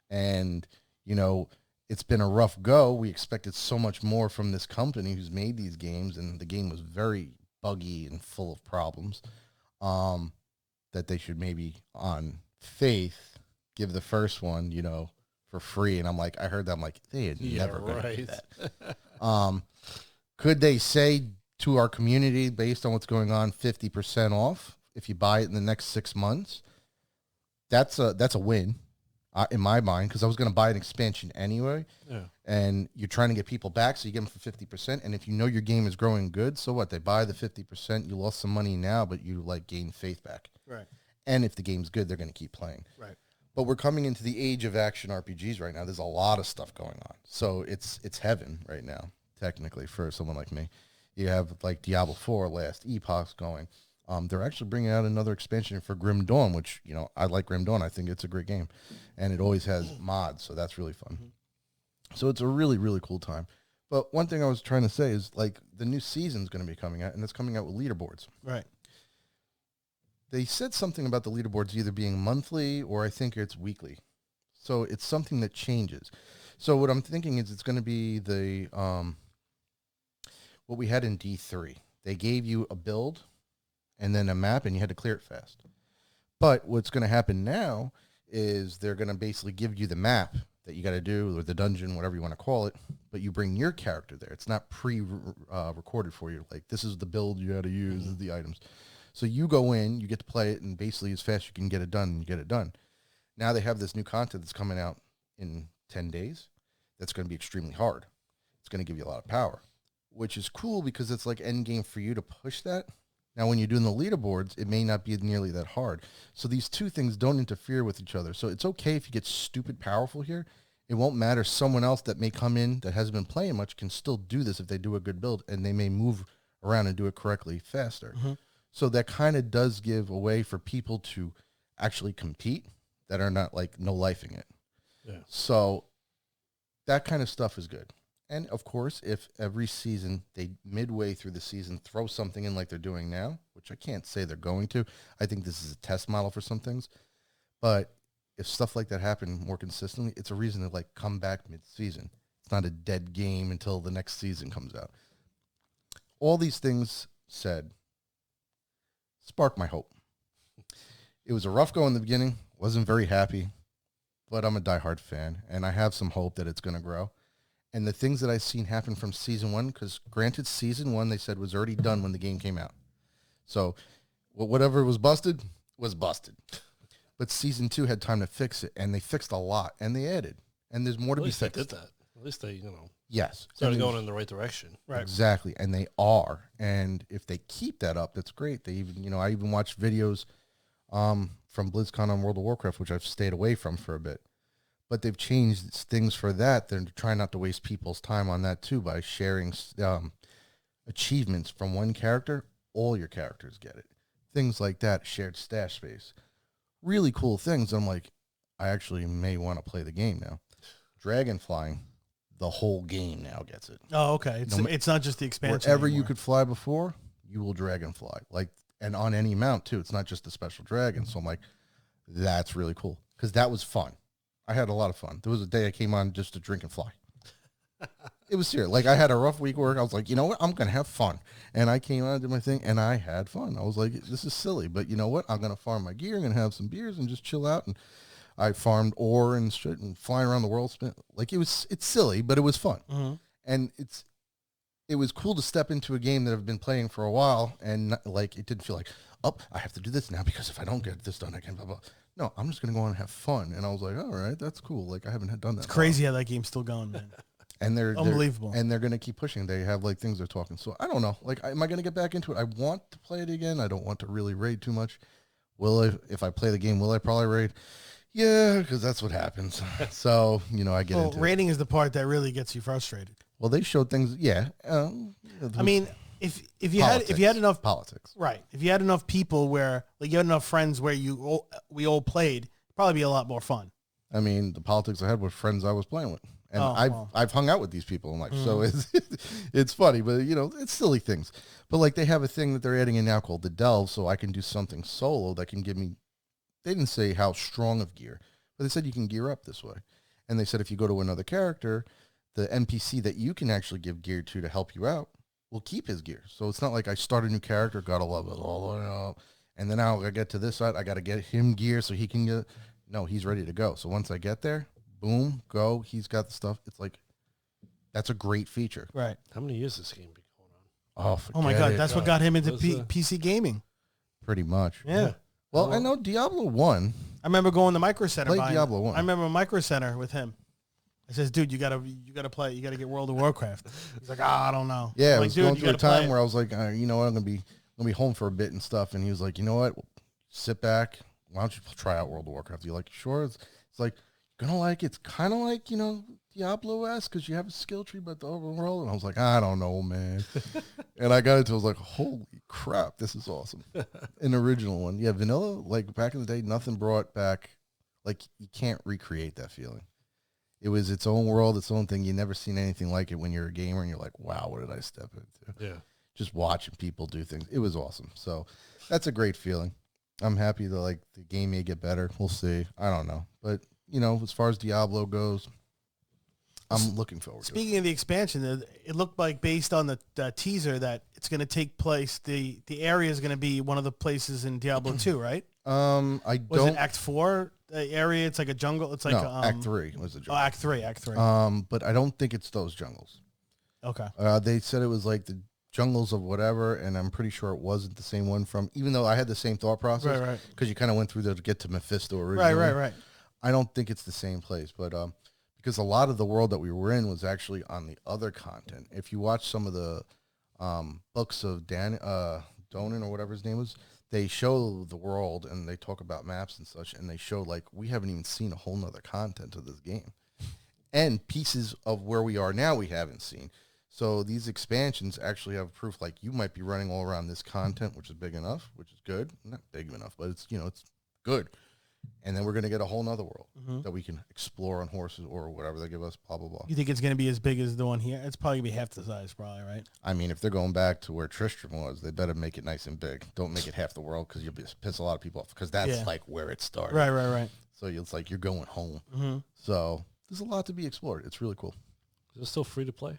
and, you know, it's been a rough go, we expected so much more from this company who's made these games, and the game was very buggy and full of problems, that they should maybe, on faith, give the first one, you know, for free. And I'm like, I heard that, I'm like, they had never going to do that. Could they say to our community, based on what's going on, 50% off if you buy it in the next 6 months? That's a win. In my mind, because I was going to buy an expansion anyway, and you're trying to get people back, so you get them for 50%, and if you know your game is growing good, so what? They buy the 50%, you lost some money now, but you, like, gain faith back. Right. And if the game's good, they're going to keep playing. Right. But we're coming into the age of action RPGs right now. There's a lot of stuff going on. So it's heaven right now, technically, for someone like me. You have, like, Diablo 4, Last Epoch's going. They're actually bringing out another expansion for Grim Dawn, which, you know, I like Grim Dawn. I think it's a great game. And it always has mods, so that's really fun. So it's a really, really cool time. But one thing I was trying to say is, like, the new season's going to be coming out, and it's coming out with leaderboards. Right. They said something about the leaderboards either being monthly or I think it's weekly. So it's something that changes. So what I'm thinking is it's going to be the what we had in D3. They gave you a build and then a map, and you had to clear it fast. But what's going to happen now is they're going to basically give you the map that you got to do, or the dungeon, whatever you want to call it, but you bring your character there. It's not pre-recorded for you. Like, this is the build you got to use, this is the items. So you go in, you get to play it, and basically as fast as you can get it done, you get it done. Now they have this new content that's coming out in 10 days that's going to be extremely hard. It's going to give you a lot of power, which is cool because it's like end game for you to push that. Now, when you're doing the leaderboards, it may not be nearly that hard. So these two things don't interfere with each other. So it's okay if you get stupid powerful here. It won't matter. Someone else that may come in that hasn't been playing much can still do this if they do a good build, and they may move around and do it correctly faster. Mm-hmm. So that kind of does give a way for people to actually compete that are not, like, no lifing it. Yeah. So that kind of stuff is good. And, of course, if every season, they midway through the season throw something in like they're doing now, which I can't say they're going to. I think this is a test model for some things. But if stuff like that happen more consistently, it's a reason to, like, come back mid-season. It's not a dead game until the next season comes out. All these things said spark my hope. It was a rough go in the beginning. Wasn't very happy. But I'm a diehard fan, and I have some hope that it's going to grow. And the things that I've seen happen from season one, because granted, season one, they said, was already done when the game came out. So whatever was busted, was busted. But season two had time to fix it, and they fixed a lot, and they added. And there's more to be fixed. At least they did that. At least they, yes, started going in the right direction. Right. Exactly, and they are. And if they keep that up, that's great. They even, I even watched videos from BlizzCon on World of Warcraft, which I've stayed away from for a bit. But they've changed things for that. They're trying not to waste people's time on that, too, by sharing achievements from one character. All your characters get it. Things like that, shared stash space. Really cool things. I'm like, I actually may want to play the game now. Dragon flying, the whole game now gets it. Oh, okay. It's not just the expansion Wherever anymore. you could fly before, you will dragon fly. Like, and on any mount, too. It's not just a special dragon. So I'm like, that's really cool. Because that was fun. I had a lot of fun. There was a day I came on just to drink and fly. It was serious. Like, I had a rough week work. I was like, you know what? I'm going to have fun. And I came on, did my thing, and I had fun. I was like, this is silly, but you know what? I'm going to farm my gear. I'm going to have some beers and just chill out. And I farmed ore and shit and flying around the world. Like, it's silly, but it was fun. Mm-hmm. And it was cool to step into a game that I've been playing for a while, and like, it didn't feel like, oh, I have to do this now because if I don't get this done, I can blah, blah. No, I'm just going to go on and have fun. And I was like, all right, that's cool. Like, I haven't done that. It's crazy how that game's still going, man. And they're unbelievable. And they're going to keep pushing. They have like things they're talking. So I don't know. Like, am I going to get back into it? I want to play it again. I don't want to really raid too much. Will I, if I play the game, will I probably raid? Yeah, because that's what happens. So, I get into raiding is the part that really gets you frustrated. Well, they showed things. Yeah. I mean, if you had enough politics, right? If you had enough people where like you had enough friends where we all played, it'd probably be a lot more fun. I mean, the politics I had with friends I was playing with, and I've hung out with these people in life, so it's funny, but it's silly things. But like, they have a thing that they're adding in now called the delve, so I can do something solo that can give me. They didn't say how strong of gear, but they said you can gear up this way, and they said if you go to another character, the NPC that you can actually give gear to help you out will keep his gear. So it's not like I start a new character, gotta love it all, and then now I get to this side, I gotta get him gear so he can get. No, he's ready to go. So once I get there, boom, go. He's got the stuff. It's like, that's a great feature. Right. How many years has this game been going on? Oh my God, that's what got him into PC gaming. Pretty much. Yeah. Well, I know Diablo 1. I remember going to Micro Center. Played Diablo 1. I remember Micro Center with him. I says, dude, you gotta play. You gotta get World of Warcraft. He's like, I don't know. Yeah, I'm I was going through a time where I was like, you know what, I'm gonna be home for a bit and stuff. And he was like, you know what, sit back. Why don't you try out World of Warcraft? You're like, sure. It's like, you're gonna like it. It's kind of like Diablo-esque because you have a skill tree, but the overworld. And I was like, I don't know, man. And I got into it. I was like, holy crap, this is awesome. An original one, yeah. Vanilla, like back in the day, nothing brought back. Like, you can't recreate that feeling. It was its own world, its own thing. You never seen anything like it when you're a gamer and you're like, wow, what did I step into? Yeah. Just watching people do things. It was awesome. So that's a great feeling. I'm happy that like the game may get better. We'll see. I don't know. But, as far as Diablo goes, I'm looking forward to it. Speaking of the expansion, it looked like based on the teaser that it's going to take place, the area is going to be one of the places in Diablo 2, right? Was it Act 4? The area, it's like a jungle. It's like Act 3 was the jungle. Oh, Act 3. But I don't think it's those jungles. Okay. They said it was like the jungles of whatever, and I'm pretty sure it wasn't the same one from. Even though I had the same thought process, right. Because you kind of went through there to get to Mephisto originally. Right. I don't think it's the same place, but because a lot of the world that we were in was actually on the other content. If you watch some of the books of Donan or whatever his name was. They show the world and they talk about maps and such, and they show like we haven't even seen a whole nother content of this game. And pieces of where we are now we haven't seen. So these expansions actually have proof like you might be running all around this content, which is big enough, which is good. Not big enough, but it's it's good. And then we're going to get a whole nother world that we can explore on horses or whatever they give us, blah, blah, blah. You think it's going to be as big as the one here? It's probably going to be half the size, probably, right? I mean, if they're going back to where Tristram was, they better make it nice and big. Don't make it half the world because you'll piss a lot of people off because that's like where it started. Right. So it's like you're going home. So there's a lot to be explored. It's really cool. Is it still free to play?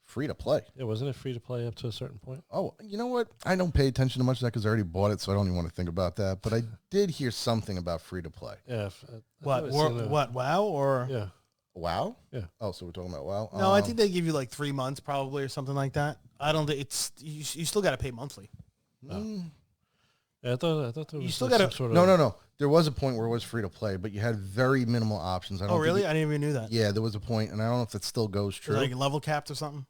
Free to play. Yeah, wasn't it free to play up to a certain point? Oh, you know what? I don't pay attention to much of that because I already bought it, so I don't even want to think about that. But I did hear something about free to play. Yeah. What? WoW or? Yeah. WoW? Yeah. Oh, so we're talking about WoW? No, I think they give you like 3 months probably or something like that. I don't think it's you still got to pay monthly. Yeah, I thought there was you still got to sort of No. There was a point where it was free to play, but you had very minimal options. I don't really? I didn't even know that. Yeah, there was a point, and I don't know if that still goes true. Like level capped or something.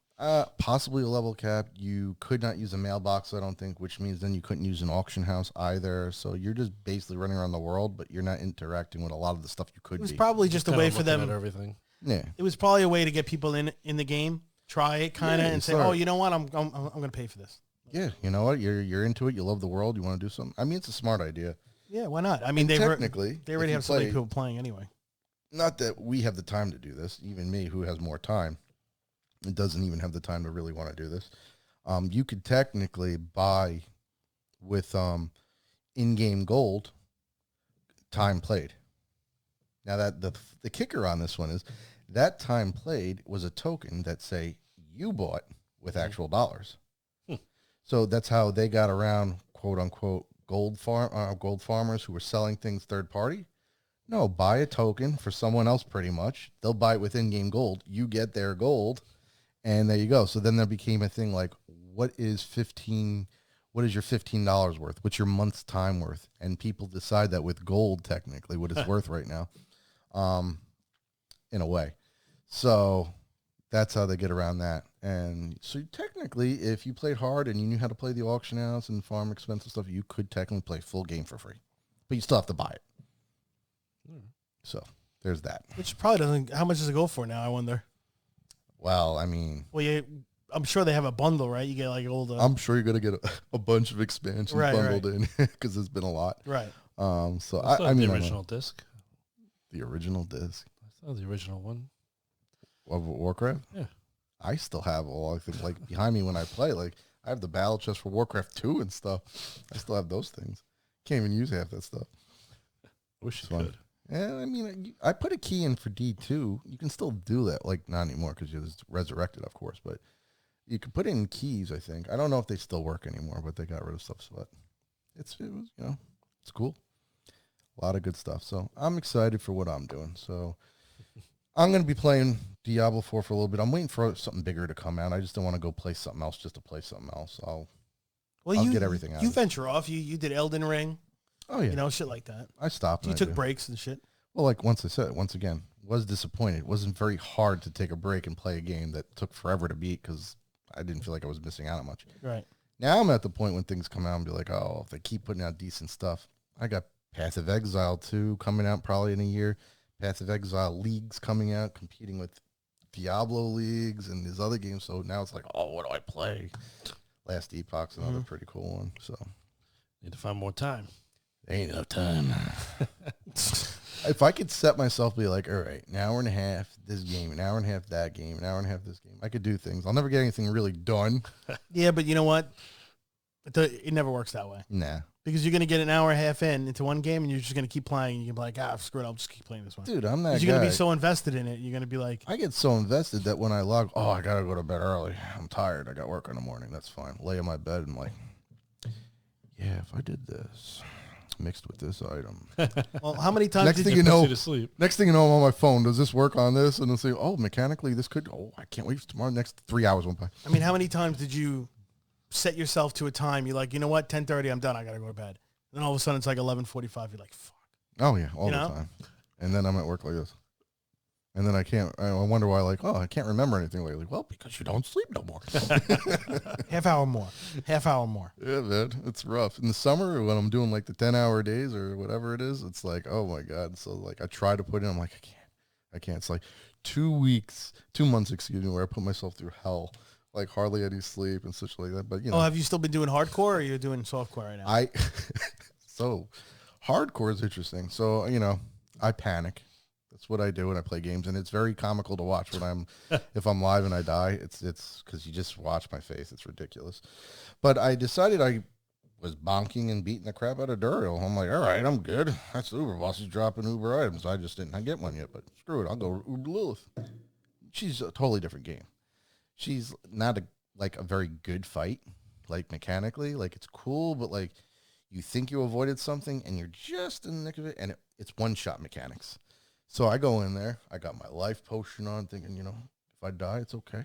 Possibly a level cap. You could not use a mailbox, I don't think, which means then you couldn't use an auction house either. So you're just basically running around the world, but you're not interacting with a lot of the stuff you could. It was probably just a way for them. Everything. Yeah. It was probably a way to get people in the game, try it kind of, and say, "Oh, you know what? I'm going to pay for this." Yeah, you know what? You're into it. You love the world. You want to do something. I mean, it's a smart idea. Yeah, why not? I mean, they already have so many people playing anyway. Not that we have the time to do this. Even me, who has more time, it doesn't even have the time to really want to do this. You could technically buy with in-game gold time played. Now that the kicker on this one is that time played was a token that say you bought with actual dollars. So that's how they got around, quote unquote, gold farmers who were selling things third party. No, buy a token for someone else pretty much. They'll buy it with in-game gold. You get their gold, and there you go. So then there became a thing like, what is your $15 worth? What's your month's time worth? And people decide that with gold, technically, what it's worth right now, in a way. So that's how they get around that. And so technically, if you played hard and you knew how to play the auction house and farm expensive stuff, you could technically play full game for free. But you still have to buy it. So there's that. Which probably doesn't. How much does it go for now? I wonder. Well, I mean, I'm sure they have a bundle, right? You get like old. I'm sure you're gonna get a bunch of expansions bundled in because there's been a lot. Right. So I mean, the original disc. The original disc. I saw the original one of Warcraft. Yeah. I still have all. I think like behind me when I play, like I have the battle chest for Warcraft 2 and stuff. I still have those things. Can't even use half that stuff. Wish you could. Yeah, I mean, I put a key in for D2. You can still do that, like not anymore because you're resurrected, of course. But you can put in keys. I think I don't know if they still work anymore, but they got rid of stuff. But it was it's cool. A lot of good stuff. So I'm excited for what I'm doing. So I'm going to be playing Diablo 4 for a little bit. I'm waiting for something bigger to come out. I just don't want to go play something else just to play something else. I'll get everything out. You venture off. You did Elden Ring. Oh, yeah. Shit like that. I stopped. You took breaks and shit. Well, like once again, was disappointed. It wasn't very hard to take a break and play a game that took forever to beat because I didn't feel like I was missing out on much. Right. Now I'm at the point when things come out and be like, oh, if they keep putting out decent stuff. I got Path of Exile 2 coming out probably in a year. Path of Exile Leagues coming out, competing with Diablo Leagues and these other games. So now it's like, oh, what do I play? Last Epoch's another pretty cool one. So need to find more time. Ain't enough time. If I could set myself to be like, all right, an hour and a half this game, an hour and a half that game, an hour and a half this game, I could do things. I'll never get anything really done. Yeah, but you know what? It never works that way. Nah. Because you're going to get an hour and a half into one game and you're just going to keep playing. And you're going to be like, screw it, I'll just keep playing this one. Dude, I'm that guy. You're going to be so invested in it. You're going to be like... I get so invested that when I log, I got to go to bed early. I'm tired. I got work in the morning. That's fine. Lay in my bed and like, yeah, if I did this... mixed with this item. Well, how many times did you know? Next thing you know, I'm on my phone. Does this work on this? And they'll say, "Oh, mechanically, this could." Oh, I can't wait for tomorrow. Next 3 hours went by. I mean, how many times did you set yourself to a time? You're like, you know what? 10:30, I'm done. I gotta go to bed. And then all of a sudden, it's like 11:45. You're like, fuck. Oh yeah, all the time. And then I'm at work like this. And then I can't. I wonder why. Like, I can't remember anything lately. Well, because you don't sleep no more. Half hour more. Yeah, man, it's rough. In the summer, when I'm doing like the 10-hour days or whatever it is, it's like, oh my god. So like, I try to put in. I'm like, I can't. It's like 2 months, excuse me, where I put myself through hell. Like hardly any sleep and such like that. But you know. Oh, have you still been doing hardcore, or are you doing softcore right now? So hardcore is interesting. So I panic. That's what I do when I play games, and it's very comical to watch when if I'm live and I die. It's because you just watch my face. It's ridiculous. But I decided I was bonking and beating the crap out of Duriel. I'm like, all right, I'm good. That's the Uber boss. He's dropping Uber items. I just didn't get one yet, but screw it. I'll go Uber Lilith. She's a totally different game. She's not a very good fight, like mechanically. Like it's cool, but like you think you avoided something, and you're just in the nick of it, and it's one-shot mechanics. So I go in there. I got my life potion on, thinking, if I die, it's okay.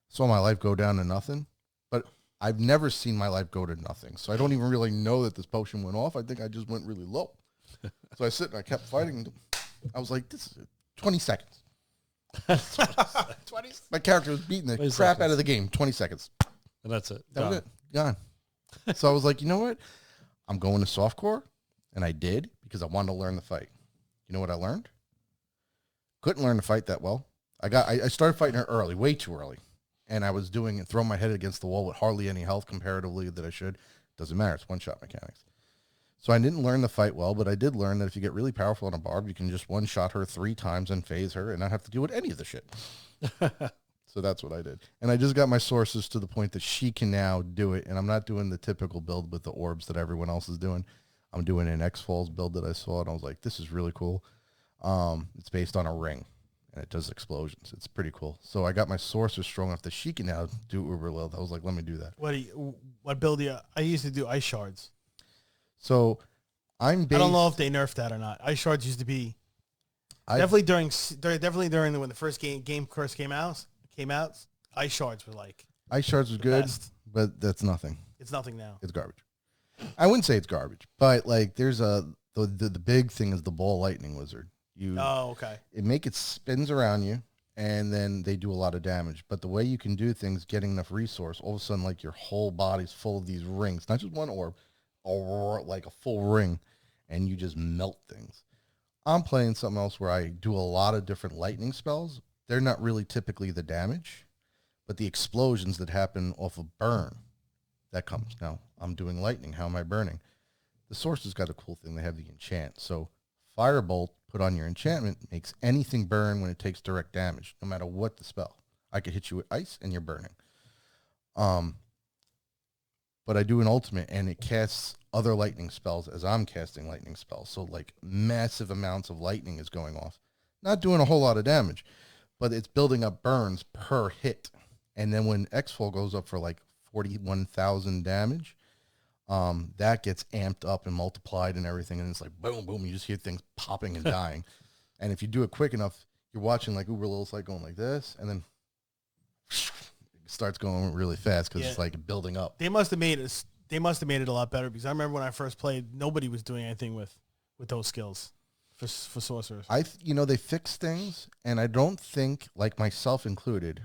Saw my life go down to nothing, but I've never seen my life go to nothing. So I don't even really know that this potion went off. I think I just went really low. So I sit and I kept fighting. I was like, this is 20 seconds. 20. My character was beating the crap out of the game. 20 seconds. And that's it. That was it. Gone. So I was like, you know what? I'm going to softcore. And I did because I wanted to learn the fight. You know what I learned? Couldn't learn to fight that well. I started fighting her early, way too early. And I was throwing my head against the wall with hardly any health comparatively that I should. Doesn't matter. It's one-shot mechanics. So I didn't learn the fight well, but I did learn that if you get really powerful on a barb, you can just one-shot her 3 times and phase her and not have to deal with any of the shit. So that's what I did. And I just got my sources to the point that she can now do it. And I'm not doing the typical build with the orbs that everyone else is doing. I'm doing an X-Falls build that I saw, and I was like, this is really cool. It's based on a ring, and it does explosions. It's pretty cool. So I got my sorcerer strong enough that she can now do uber lil. I was like, let me do that. What build do you? I used to do ice shards. So I don't know if they nerfed that or not. Ice shards used to be definitely during when the first game first came out. Ice shards were like ice shards was good, best. but that's nothing. It's nothing now. It's garbage. I wouldn't say it's garbage, but like there's the big thing is the ball lightning wizard. Okay. It spins around you, and then they do a lot of damage. But the way you can do things, getting enough resource, all of a sudden like your whole body's full of these rings, not just one orb, or like a full ring, and you just melt things. I'm playing something else where I do a lot of different lightning spells. They're not really typically the damage, but the explosions that happen off of burn, that comes. Now, I'm doing lightning. How am I burning? The sorcerer's got a cool thing. They have the enchant. So Firebolt put on your enchantment makes anything burn when it takes direct damage, no matter what the spell. I could hit you with ice and you're burning. But I do an ultimate and it casts other lightning spells as I'm casting lightning spells. So like massive amounts of lightning is going off. Not doing a whole lot of damage, but it's building up burns per hit. And then when X-Fall goes up for like 41,000 damage, that gets amped up and multiplied and everything. And it's like, boom, boom. You just hear things popping and dying. And if you do it quick enough, you're watching like Uber Lil's like going like this. And then it starts going really fast because it's like building up. They must have made it a lot better because I remember when I first played, nobody was doing anything with those skills for sorcerers. They fix things. And I don't think, like myself included,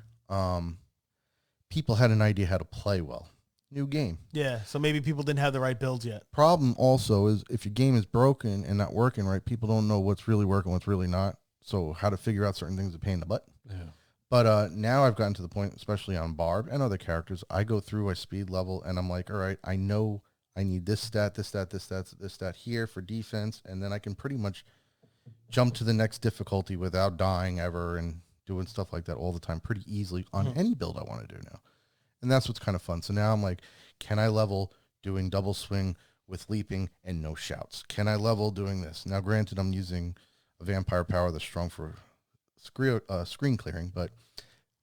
people had an idea how to play well. New game. Yeah, so maybe people didn't have the right builds yet. Problem also is if your game is broken and not working right, people don't know what's really working, what's really not. So how to figure out certain things is a pain in the butt. Yeah. But now I've gotten to the point, especially on Barb and other characters, I go through, I speed level, and I'm like, all right, I know I need this stat, this stat, this stat, this stat here for defense, and then I can pretty much jump to the next difficulty without dying ever and doing stuff like that all the time pretty easily on any build I want to do now. And that's what's kind of fun. So now I'm like, can I level doing double swing with leaping and no shouts? Can I level doing this? Now, granted, I'm using a vampire power that's strong for screen clearing, but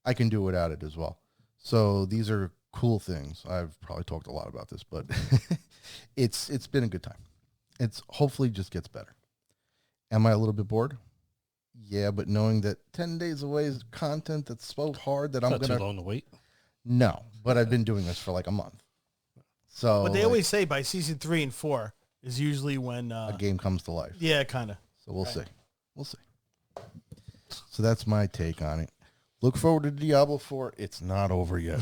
I can do without it as well. So these are cool things. I've probably talked a lot about this, but it's been a good time. It's hopefully just gets better. Am I a little bit bored? Yeah, but knowing that 10 days away is content that's so hard that I'm going to... Not too long to wait. No, but I've been doing this for like a month. So, but they always say by season 3 and 4 is usually when a game comes to life. Yeah, kind of. So we'll see. We'll see. So that's my take on it. Look forward to Diablo 4. It's not over yet.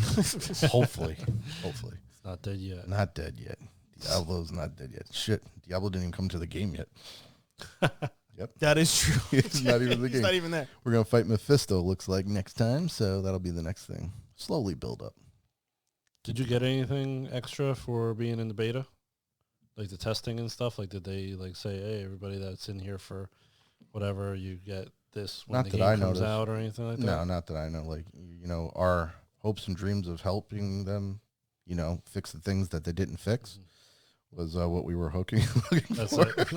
Hopefully. It's not dead yet. Not dead yet. Diablo's not dead yet. Shit. Diablo didn't even come to the game yet. Yep. That is true. It's not even the game. He's not even there. We're going to fight Mephisto, looks like, next time. So that'll be the next thing. Slowly build up. Did you get anything extra for being in the beta? Like the testing and stuff? Like did they like say, hey, everybody that's in here for whatever, you get this when Not the that game I comes noticed. out or anything like that? No, not that I know. Like, our hopes and dreams of helping them, fix the things that they didn't fix was what we were looking That's for. it.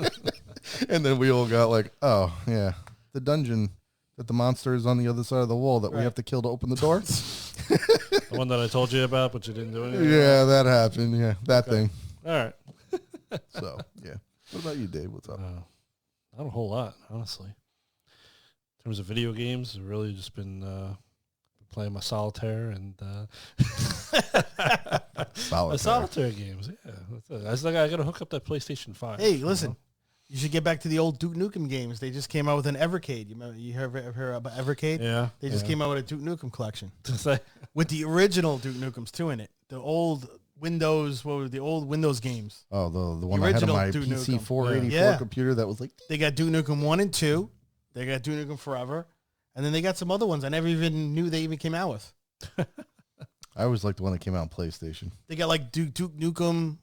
And then we all got like, oh, yeah, the dungeon that the monster is on the other side of the wall that we have to kill to open the door. The one that I told you about, but you didn't do anything? Yeah, that happened. Yeah, that thing. All right. So, yeah. What about you, Dave? What's up? Not a whole lot, honestly. In terms of video games, I've really just been playing my solitaire and solitaire games. Yeah, that's it. I was like, I got to hook up that PlayStation 5. Hey, listen, you should get back to the old Duke Nukem games. They just came out with an Evercade. You remember? You heard about Evercade? Yeah. They just came out with a Duke Nukem collection Say, with the original Duke Nukems too in it. The old Windows, what were the old Windows games? Oh, the one I had on my Duke PC Nukem. 484 computer that was like... They got Duke Nukem 1 and 2. They got Duke Nukem Forever. And then they got some other ones I never even knew they even came out with. I always liked the one that came out on PlayStation. They got like Duke Nukem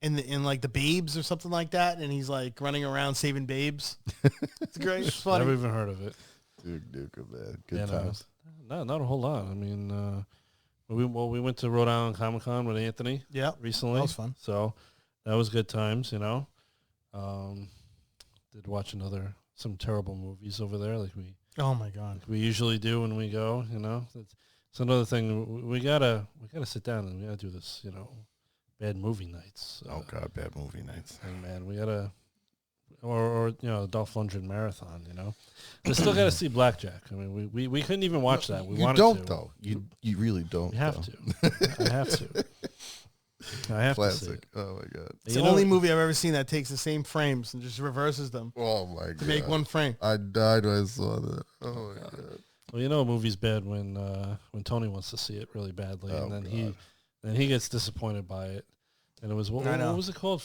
in like the Babes or something like that, and he's like running around saving babes. It's great. It's funny. never even heard of it. Duke Nukem, man. Good times. No, not a whole lot. I mean, we went to Rhode Island Comic Con with Anthony. Yeah, recently. that was fun. So that was good times. Did watch another some terrible movies over there, like Oh my God. we usually do when we go. You know, it's another thing. We gotta sit down and we gotta do this. You know, bad movie nights. Oh God, bad movie nights. And man, we gotta. Or you know, Dolph Lundgren marathon. You know, I still got to see Blackjack. I mean, we couldn't even watch that. We You wanted don't to. though. You really don't. You have though. to. I have to. I have to see Classic. it. Oh my God. It's the only movie I've ever seen that takes the same frames and just reverses them Oh my God. to make one frame. I died when I saw that. Oh my God. Well, you know, a movie's bad when Tony wants to see it really badly, Oh, and then God. he gets disappointed by it. And it was what I know. was it called?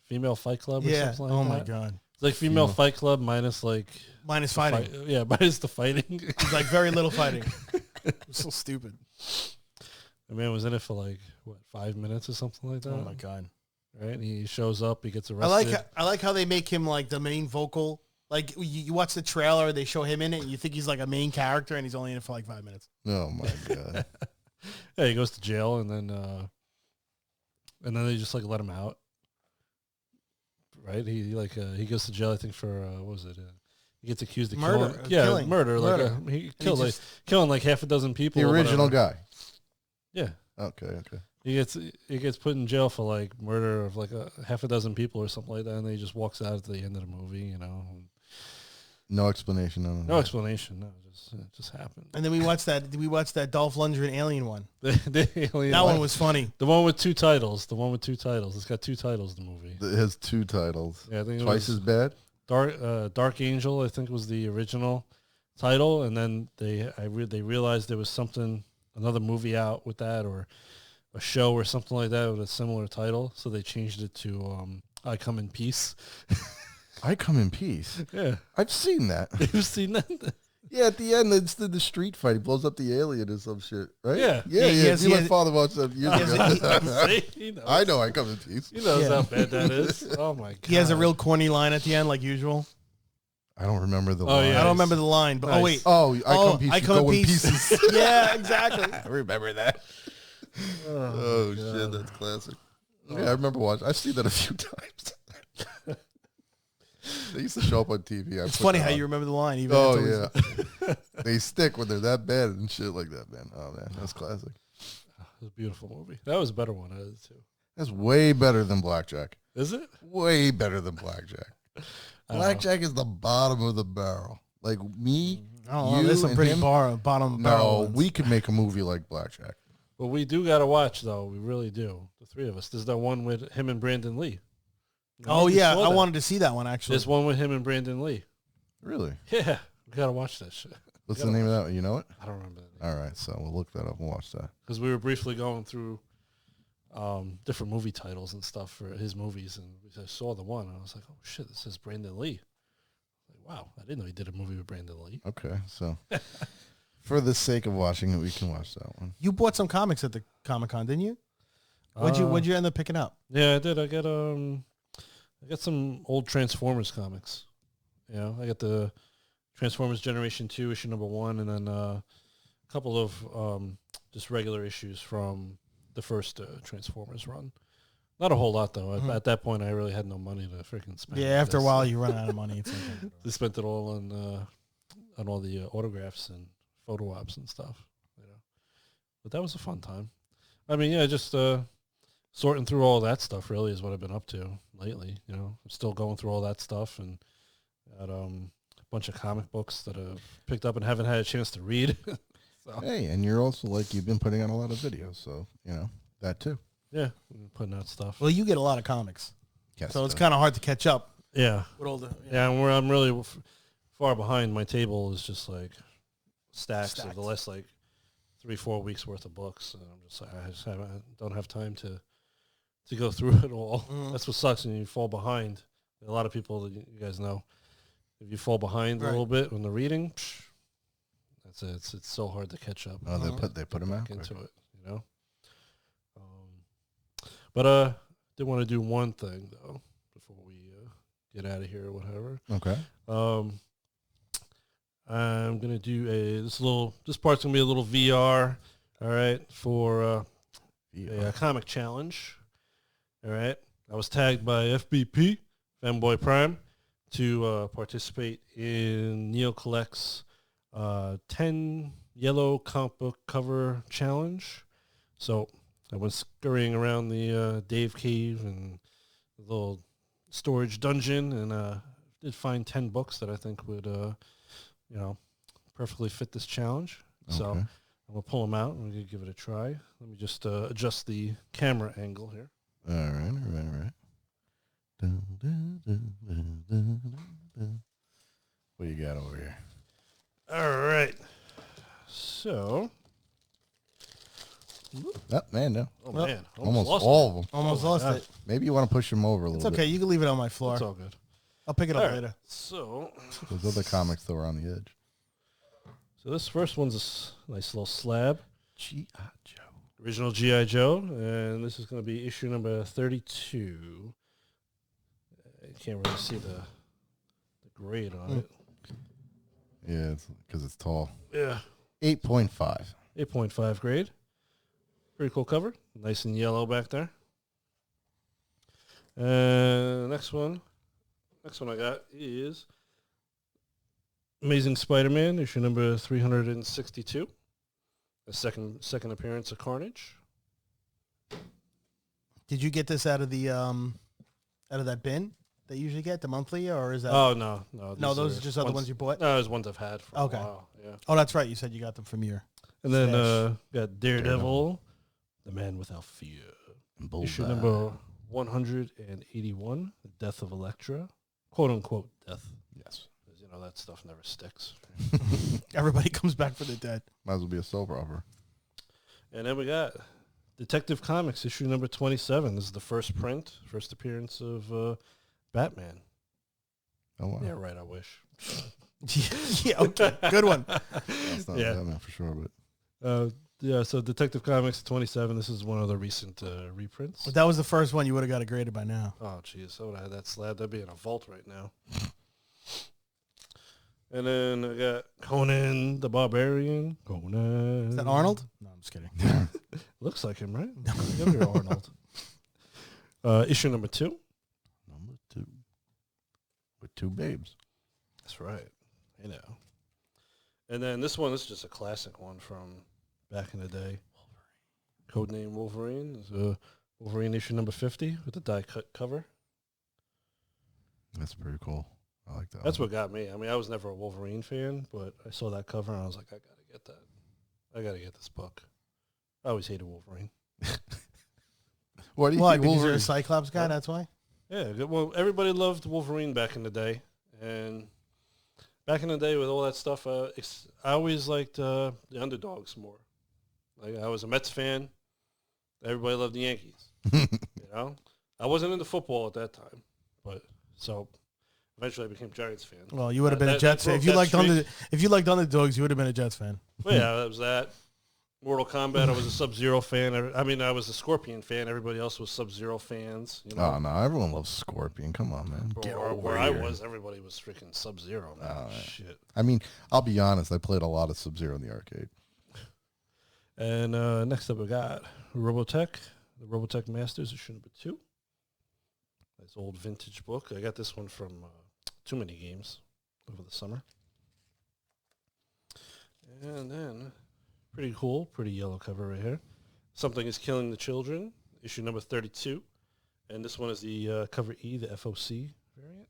Female Fight Club or Yeah. something like Oh that. my God. It's like Female Fight Club minus like Minus fighting. minus the fighting. It's like very little fighting. It's so stupid. The man was in it for like what 5 minutes or something like that. Oh my God. Right? He shows up. He gets arrested. I like how they make him like the main vocal. Like you watch the trailer, they show him in it, and you think he's like a main character, and he's only in it for like 5 minutes. Oh my God. Yeah, he goes to jail, and then they just like let him out. Right? He goes to jail. I think for what was it? He gets accused of Murder. killing. Murder. Murder. Like he killed killing like half a dozen people. The or original whatever. guy. Yeah. Okay. He gets put in jail for like murder of like half a dozen people or something like that, and then he just walks out at the end of the movie. You know. No explanation. No explanation. No, it just happened. And then we watched that Dolph Lundgren Alien one. The alien That one was funny. The one with two titles. It's got two titles. The movie. It has 2 titles. Yeah, I think Twice as bad. Dark Angel, I think, was the original title, and then they realized there was another movie out with that, or a show or something like that with a similar title, so they changed it to I Come in Peace. I Come in Peace. Yeah, I've seen that. you've seen that? Yeah, at the end, it's the street fight. He blows up the alien or some shit, right? Yeah. Yeah. My father watched that years ago. See? He knows. I know I Come in Peace. He knows Yeah. how bad that is. Oh my god. He has a real corny line at the end, like usual. I don't remember the Oh, line. yeah. I don't remember the line, but Nice. oh wait. Oh, I Come in Peace. I you Come in go in Peace. pieces. Yeah, exactly. I remember that. Oh shit, that's classic. Yeah, I remember watching. I've seen that a few times. They used to show up on TV. It's funny how you remember the line. Even Oh after yeah, they stick when they're that bad and shit like that, man. Oh man, that's classic. It was a beautiful movie. That was a better one out of the two. That's way better than Blackjack. Is it? Way better than Blackjack. Blackjack is the bottom of the barrel. Like me, Oh, you, there's some and pretty him. bottom barrel No, ones. we could make a movie like Blackjack. Well, we do got to watch, though. We really do. The three of us. There's that one with him and Brandon Lee. Oh We yeah, saw I that. wanted to see that one actually. There's one with him and Brandon Lee. Really? Yeah. We got to watch that shit. What's the name of that one? You know it? I don't remember that name. All right, so we'll look that up and watch that. Because we were briefly going through different movie titles and stuff for his movies, and I saw the one, and I was like, oh, shit, this is Brandon Lee. Like, wow, I didn't know he did a movie with Brandon Lee. Okay, so for the sake of watching it, we can watch that one. You bought some comics at the Comic-Con, didn't you? What'd you end up picking up? Yeah, I did. I got some old Transformers comics. You know, I got the Transformers Generation 2 issue number 1, and then a couple of just regular issues from the first Transformers run. Not a whole lot, though. At that point, I really had no money to freaking spend. Yeah, after a while you run out of money. It's like, They spent it all on all the autographs and photo ops and stuff. You know, but that was a fun time. I mean, yeah, just sorting through all that stuff really is what I've been up to lately. You know, I'm still going through all that stuff and got a bunch of comic books that I've picked up and haven't had a chance to read. So, Hey, and you're also like you've been putting out a lot of videos, so you know that too. yeah, we've been putting out stuff. well, you get a lot of comics, Yes, so it's kind of hard to catch up Yeah, with all the. yeah, and I'm really far behind. My table is just like stacks of the last like 3-4 weeks worth of books, and I'm just like I don't have time to go through it all. That's what sucks when you fall behind. A lot of people that you guys know, if you fall behind a little bit when the reading, that's it. It's so hard to catch up. Oh, they put them out Back into it, you know. But did want to do one thing though before we get out of here or whatever. Okay. I'm gonna do this part's gonna be a little VR, all right, for a comic challenge. All right. I was tagged by FBP, Fanboy Prime, to participate in Neil Collect's 10 yellow comic book cover challenge. So I went scurrying around the Dave Cave and the little storage dungeon, and did find 10 books that I think would, perfectly fit this challenge. Okay. So I'm going to pull them out and we're going to give it a try. Let me just adjust the camera angle here. All right. What you got over here? All right. So. Oh, man, no. Oh, man. Almost all of them. Almost lost it. Maybe you want to push them over a little bit. It's okay. You can leave it on my floor. It's all good. I'll pick it up later. So. Those other comics, though, are on the edge. So this first one's a nice little slab. G.I. Joe. Original G.I. Joe. And this is going to be issue number 32. You can't really see the grade on it. Yeah, it's because it's tall. Yeah. 8.5. 8.5 grade. Pretty cool cover. Nice and yellow back there. Next one I got is Amazing Spider-Man, issue number 362. The second appearance of Carnage. Did you get this out of the out of that bin that you usually get, the monthly, or is that? Oh, no. No, those are just other ones you bought? No, those ones I've had for a while. Yeah. Oh, that's right. You said you got them from your And then got Daredevil, The Man Without Fear. Issue number 181, The Death of Elektra. Quote unquote death. Yes. Because, that stuff never sticks. Everybody comes back for the dead. Might as well be a soap opera. And then we got Detective Comics, issue number 27. This is the first appearance of Batman. Oh, wow. Yeah, right, I wish. Yeah, okay. Good one. That's not Batman for sure, but... so Detective Comics 27, this is one of the recent reprints. If that was the first one, you would have got it graded by now. Oh, jeez. I would have had that slab. That'd be in a vault right now. And then I got Conan the Barbarian. Conan. Is that Arnold? No, I'm just kidding. Looks like him, right? Younger Arnold. Issue number 2. Number 2. With 2 babes. That's right. And then this one is just a classic one from back in the day. Codename Wolverine. Is Wolverine issue number 50 with the die-cut cover. That's pretty cool. I like that. That's what got me. I mean, I was never a Wolverine fan, but I saw that cover and I was like, I got to get that. I got to get this book. I always hated Wolverine. Why do you Why? think Because Wolverine? you're a Cyclops guy, that's why? Yeah, well, everybody loved Wolverine back in the day. And back in the day with all that stuff, I always liked the underdogs more. Like, I was a Mets fan. Everybody loved the Yankees. I wasn't into football at that time, but so eventually I became a Giants fan. Well, you would have been a Jets fan. If you liked underdogs, you would have been a Jets fan. Well, yeah, that was that. Mortal Kombat, I was a Sub-Zero fan. I mean, I was a Scorpion fan. Everybody else was Sub-Zero fans. Oh, no, everyone loves Scorpion. Come on, man. Where I was, everybody was freaking Sub-Zero, man. Shit. I mean, I'll be honest. I played a lot of Sub-Zero in the arcade. And next up we got Robotech, the Robotech Masters, issue number 2. Nice old vintage book. I got this one from Too Many Games over the summer. And then, pretty cool, pretty yellow cover right here. Something is Killing the Children, issue number 32. And this one is the cover E, the FOC variant.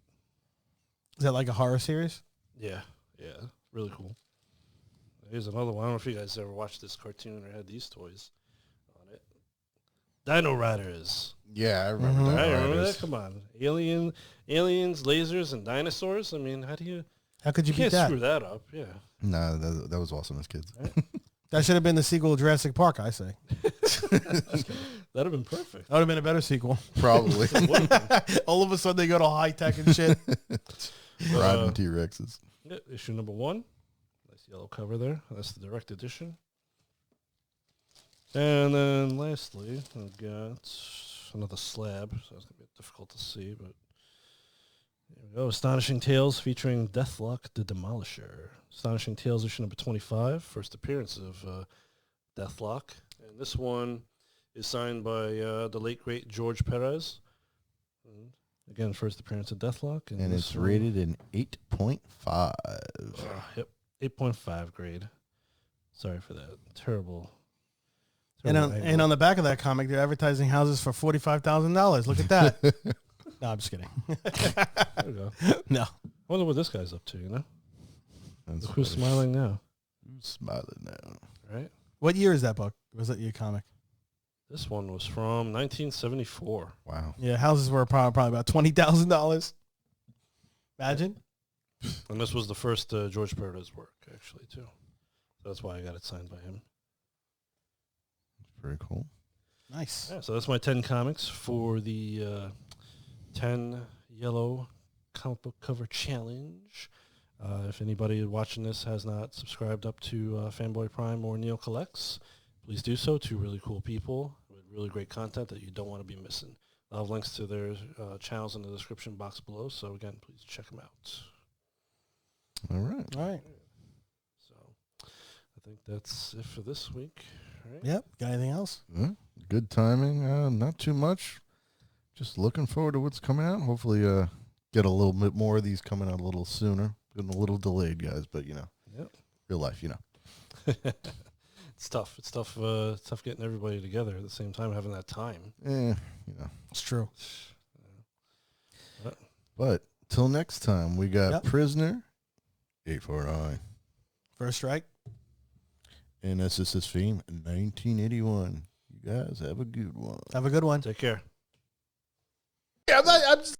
Is that like a horror series? Yeah, really cool. Here's another one. I don't know if you guys ever watched this cartoon or had these toys on it. Dino Riders. Yeah, I remember that. I remember that. Come on. Aliens, lasers, and dinosaurs. I mean, how could you beat that? Can't screw that up. Yeah. No, that was awesome as kids. Right? That should have been the sequel to Jurassic Park, I say. That'd have been perfect. That would have been a better sequel. Probably. All of a sudden they go to high tech and shit. Riding T-Rexes. Yeah, issue number 1. Nice yellow cover there. That's the direct edition. And then lastly, I've got another slab, so it's going to be difficult to see, but here we go. Astonishing Tales featuring Deathlock the Demolisher. Astonishing Tales issue number 25, first appearance of Deathlock. And this one is signed by the late, great George Perez. And Again, first appearance of Deathlock. And this it's one- rated an 8.5. Yep, 8.5 grade. Sorry for that. Terrible. And on the back of that comic, they're advertising houses for $45,000. Look at that. No, I'm just kidding. There we go. No. I wonder what this guy's up to, you know? That's Look who's funny. smiling now, Who's smiling now? right? What year is that book? Was that your comic? This one was from 1974. Wow. Yeah, houses were probably about $20,000. Imagine. And this was the first George Perez work, actually, too. So that's why I got it signed by him. Very cool. Nice. Yeah, so that's my 10 comics for the 10 yellow comic book cover challenge. If anybody watching this has not subscribed up to Fanboy Prime or Neil Collects, please do so. Two really cool people with really great content that you don't want to be missing. I'll have links to their channels in the description box below. So again, please check them out. All right. All right. So I think that's it for this week. Right? Yep. Got anything else? Yeah, good timing. Not too much. Just looking forward to what's coming out. Hopefully get a little bit more of these coming out a little sooner. Been a little delayed, guys, but, you know, Yep. real life, you know. It's tough. It's tough. Tough getting everybody together at the same time, having that time. You know. It's true. But till next time, we got Yep. Prisoner, 849, First strike. and SSS Theme, 1981. You guys have a good one. Have a good one. Take care. Yeah, I'm just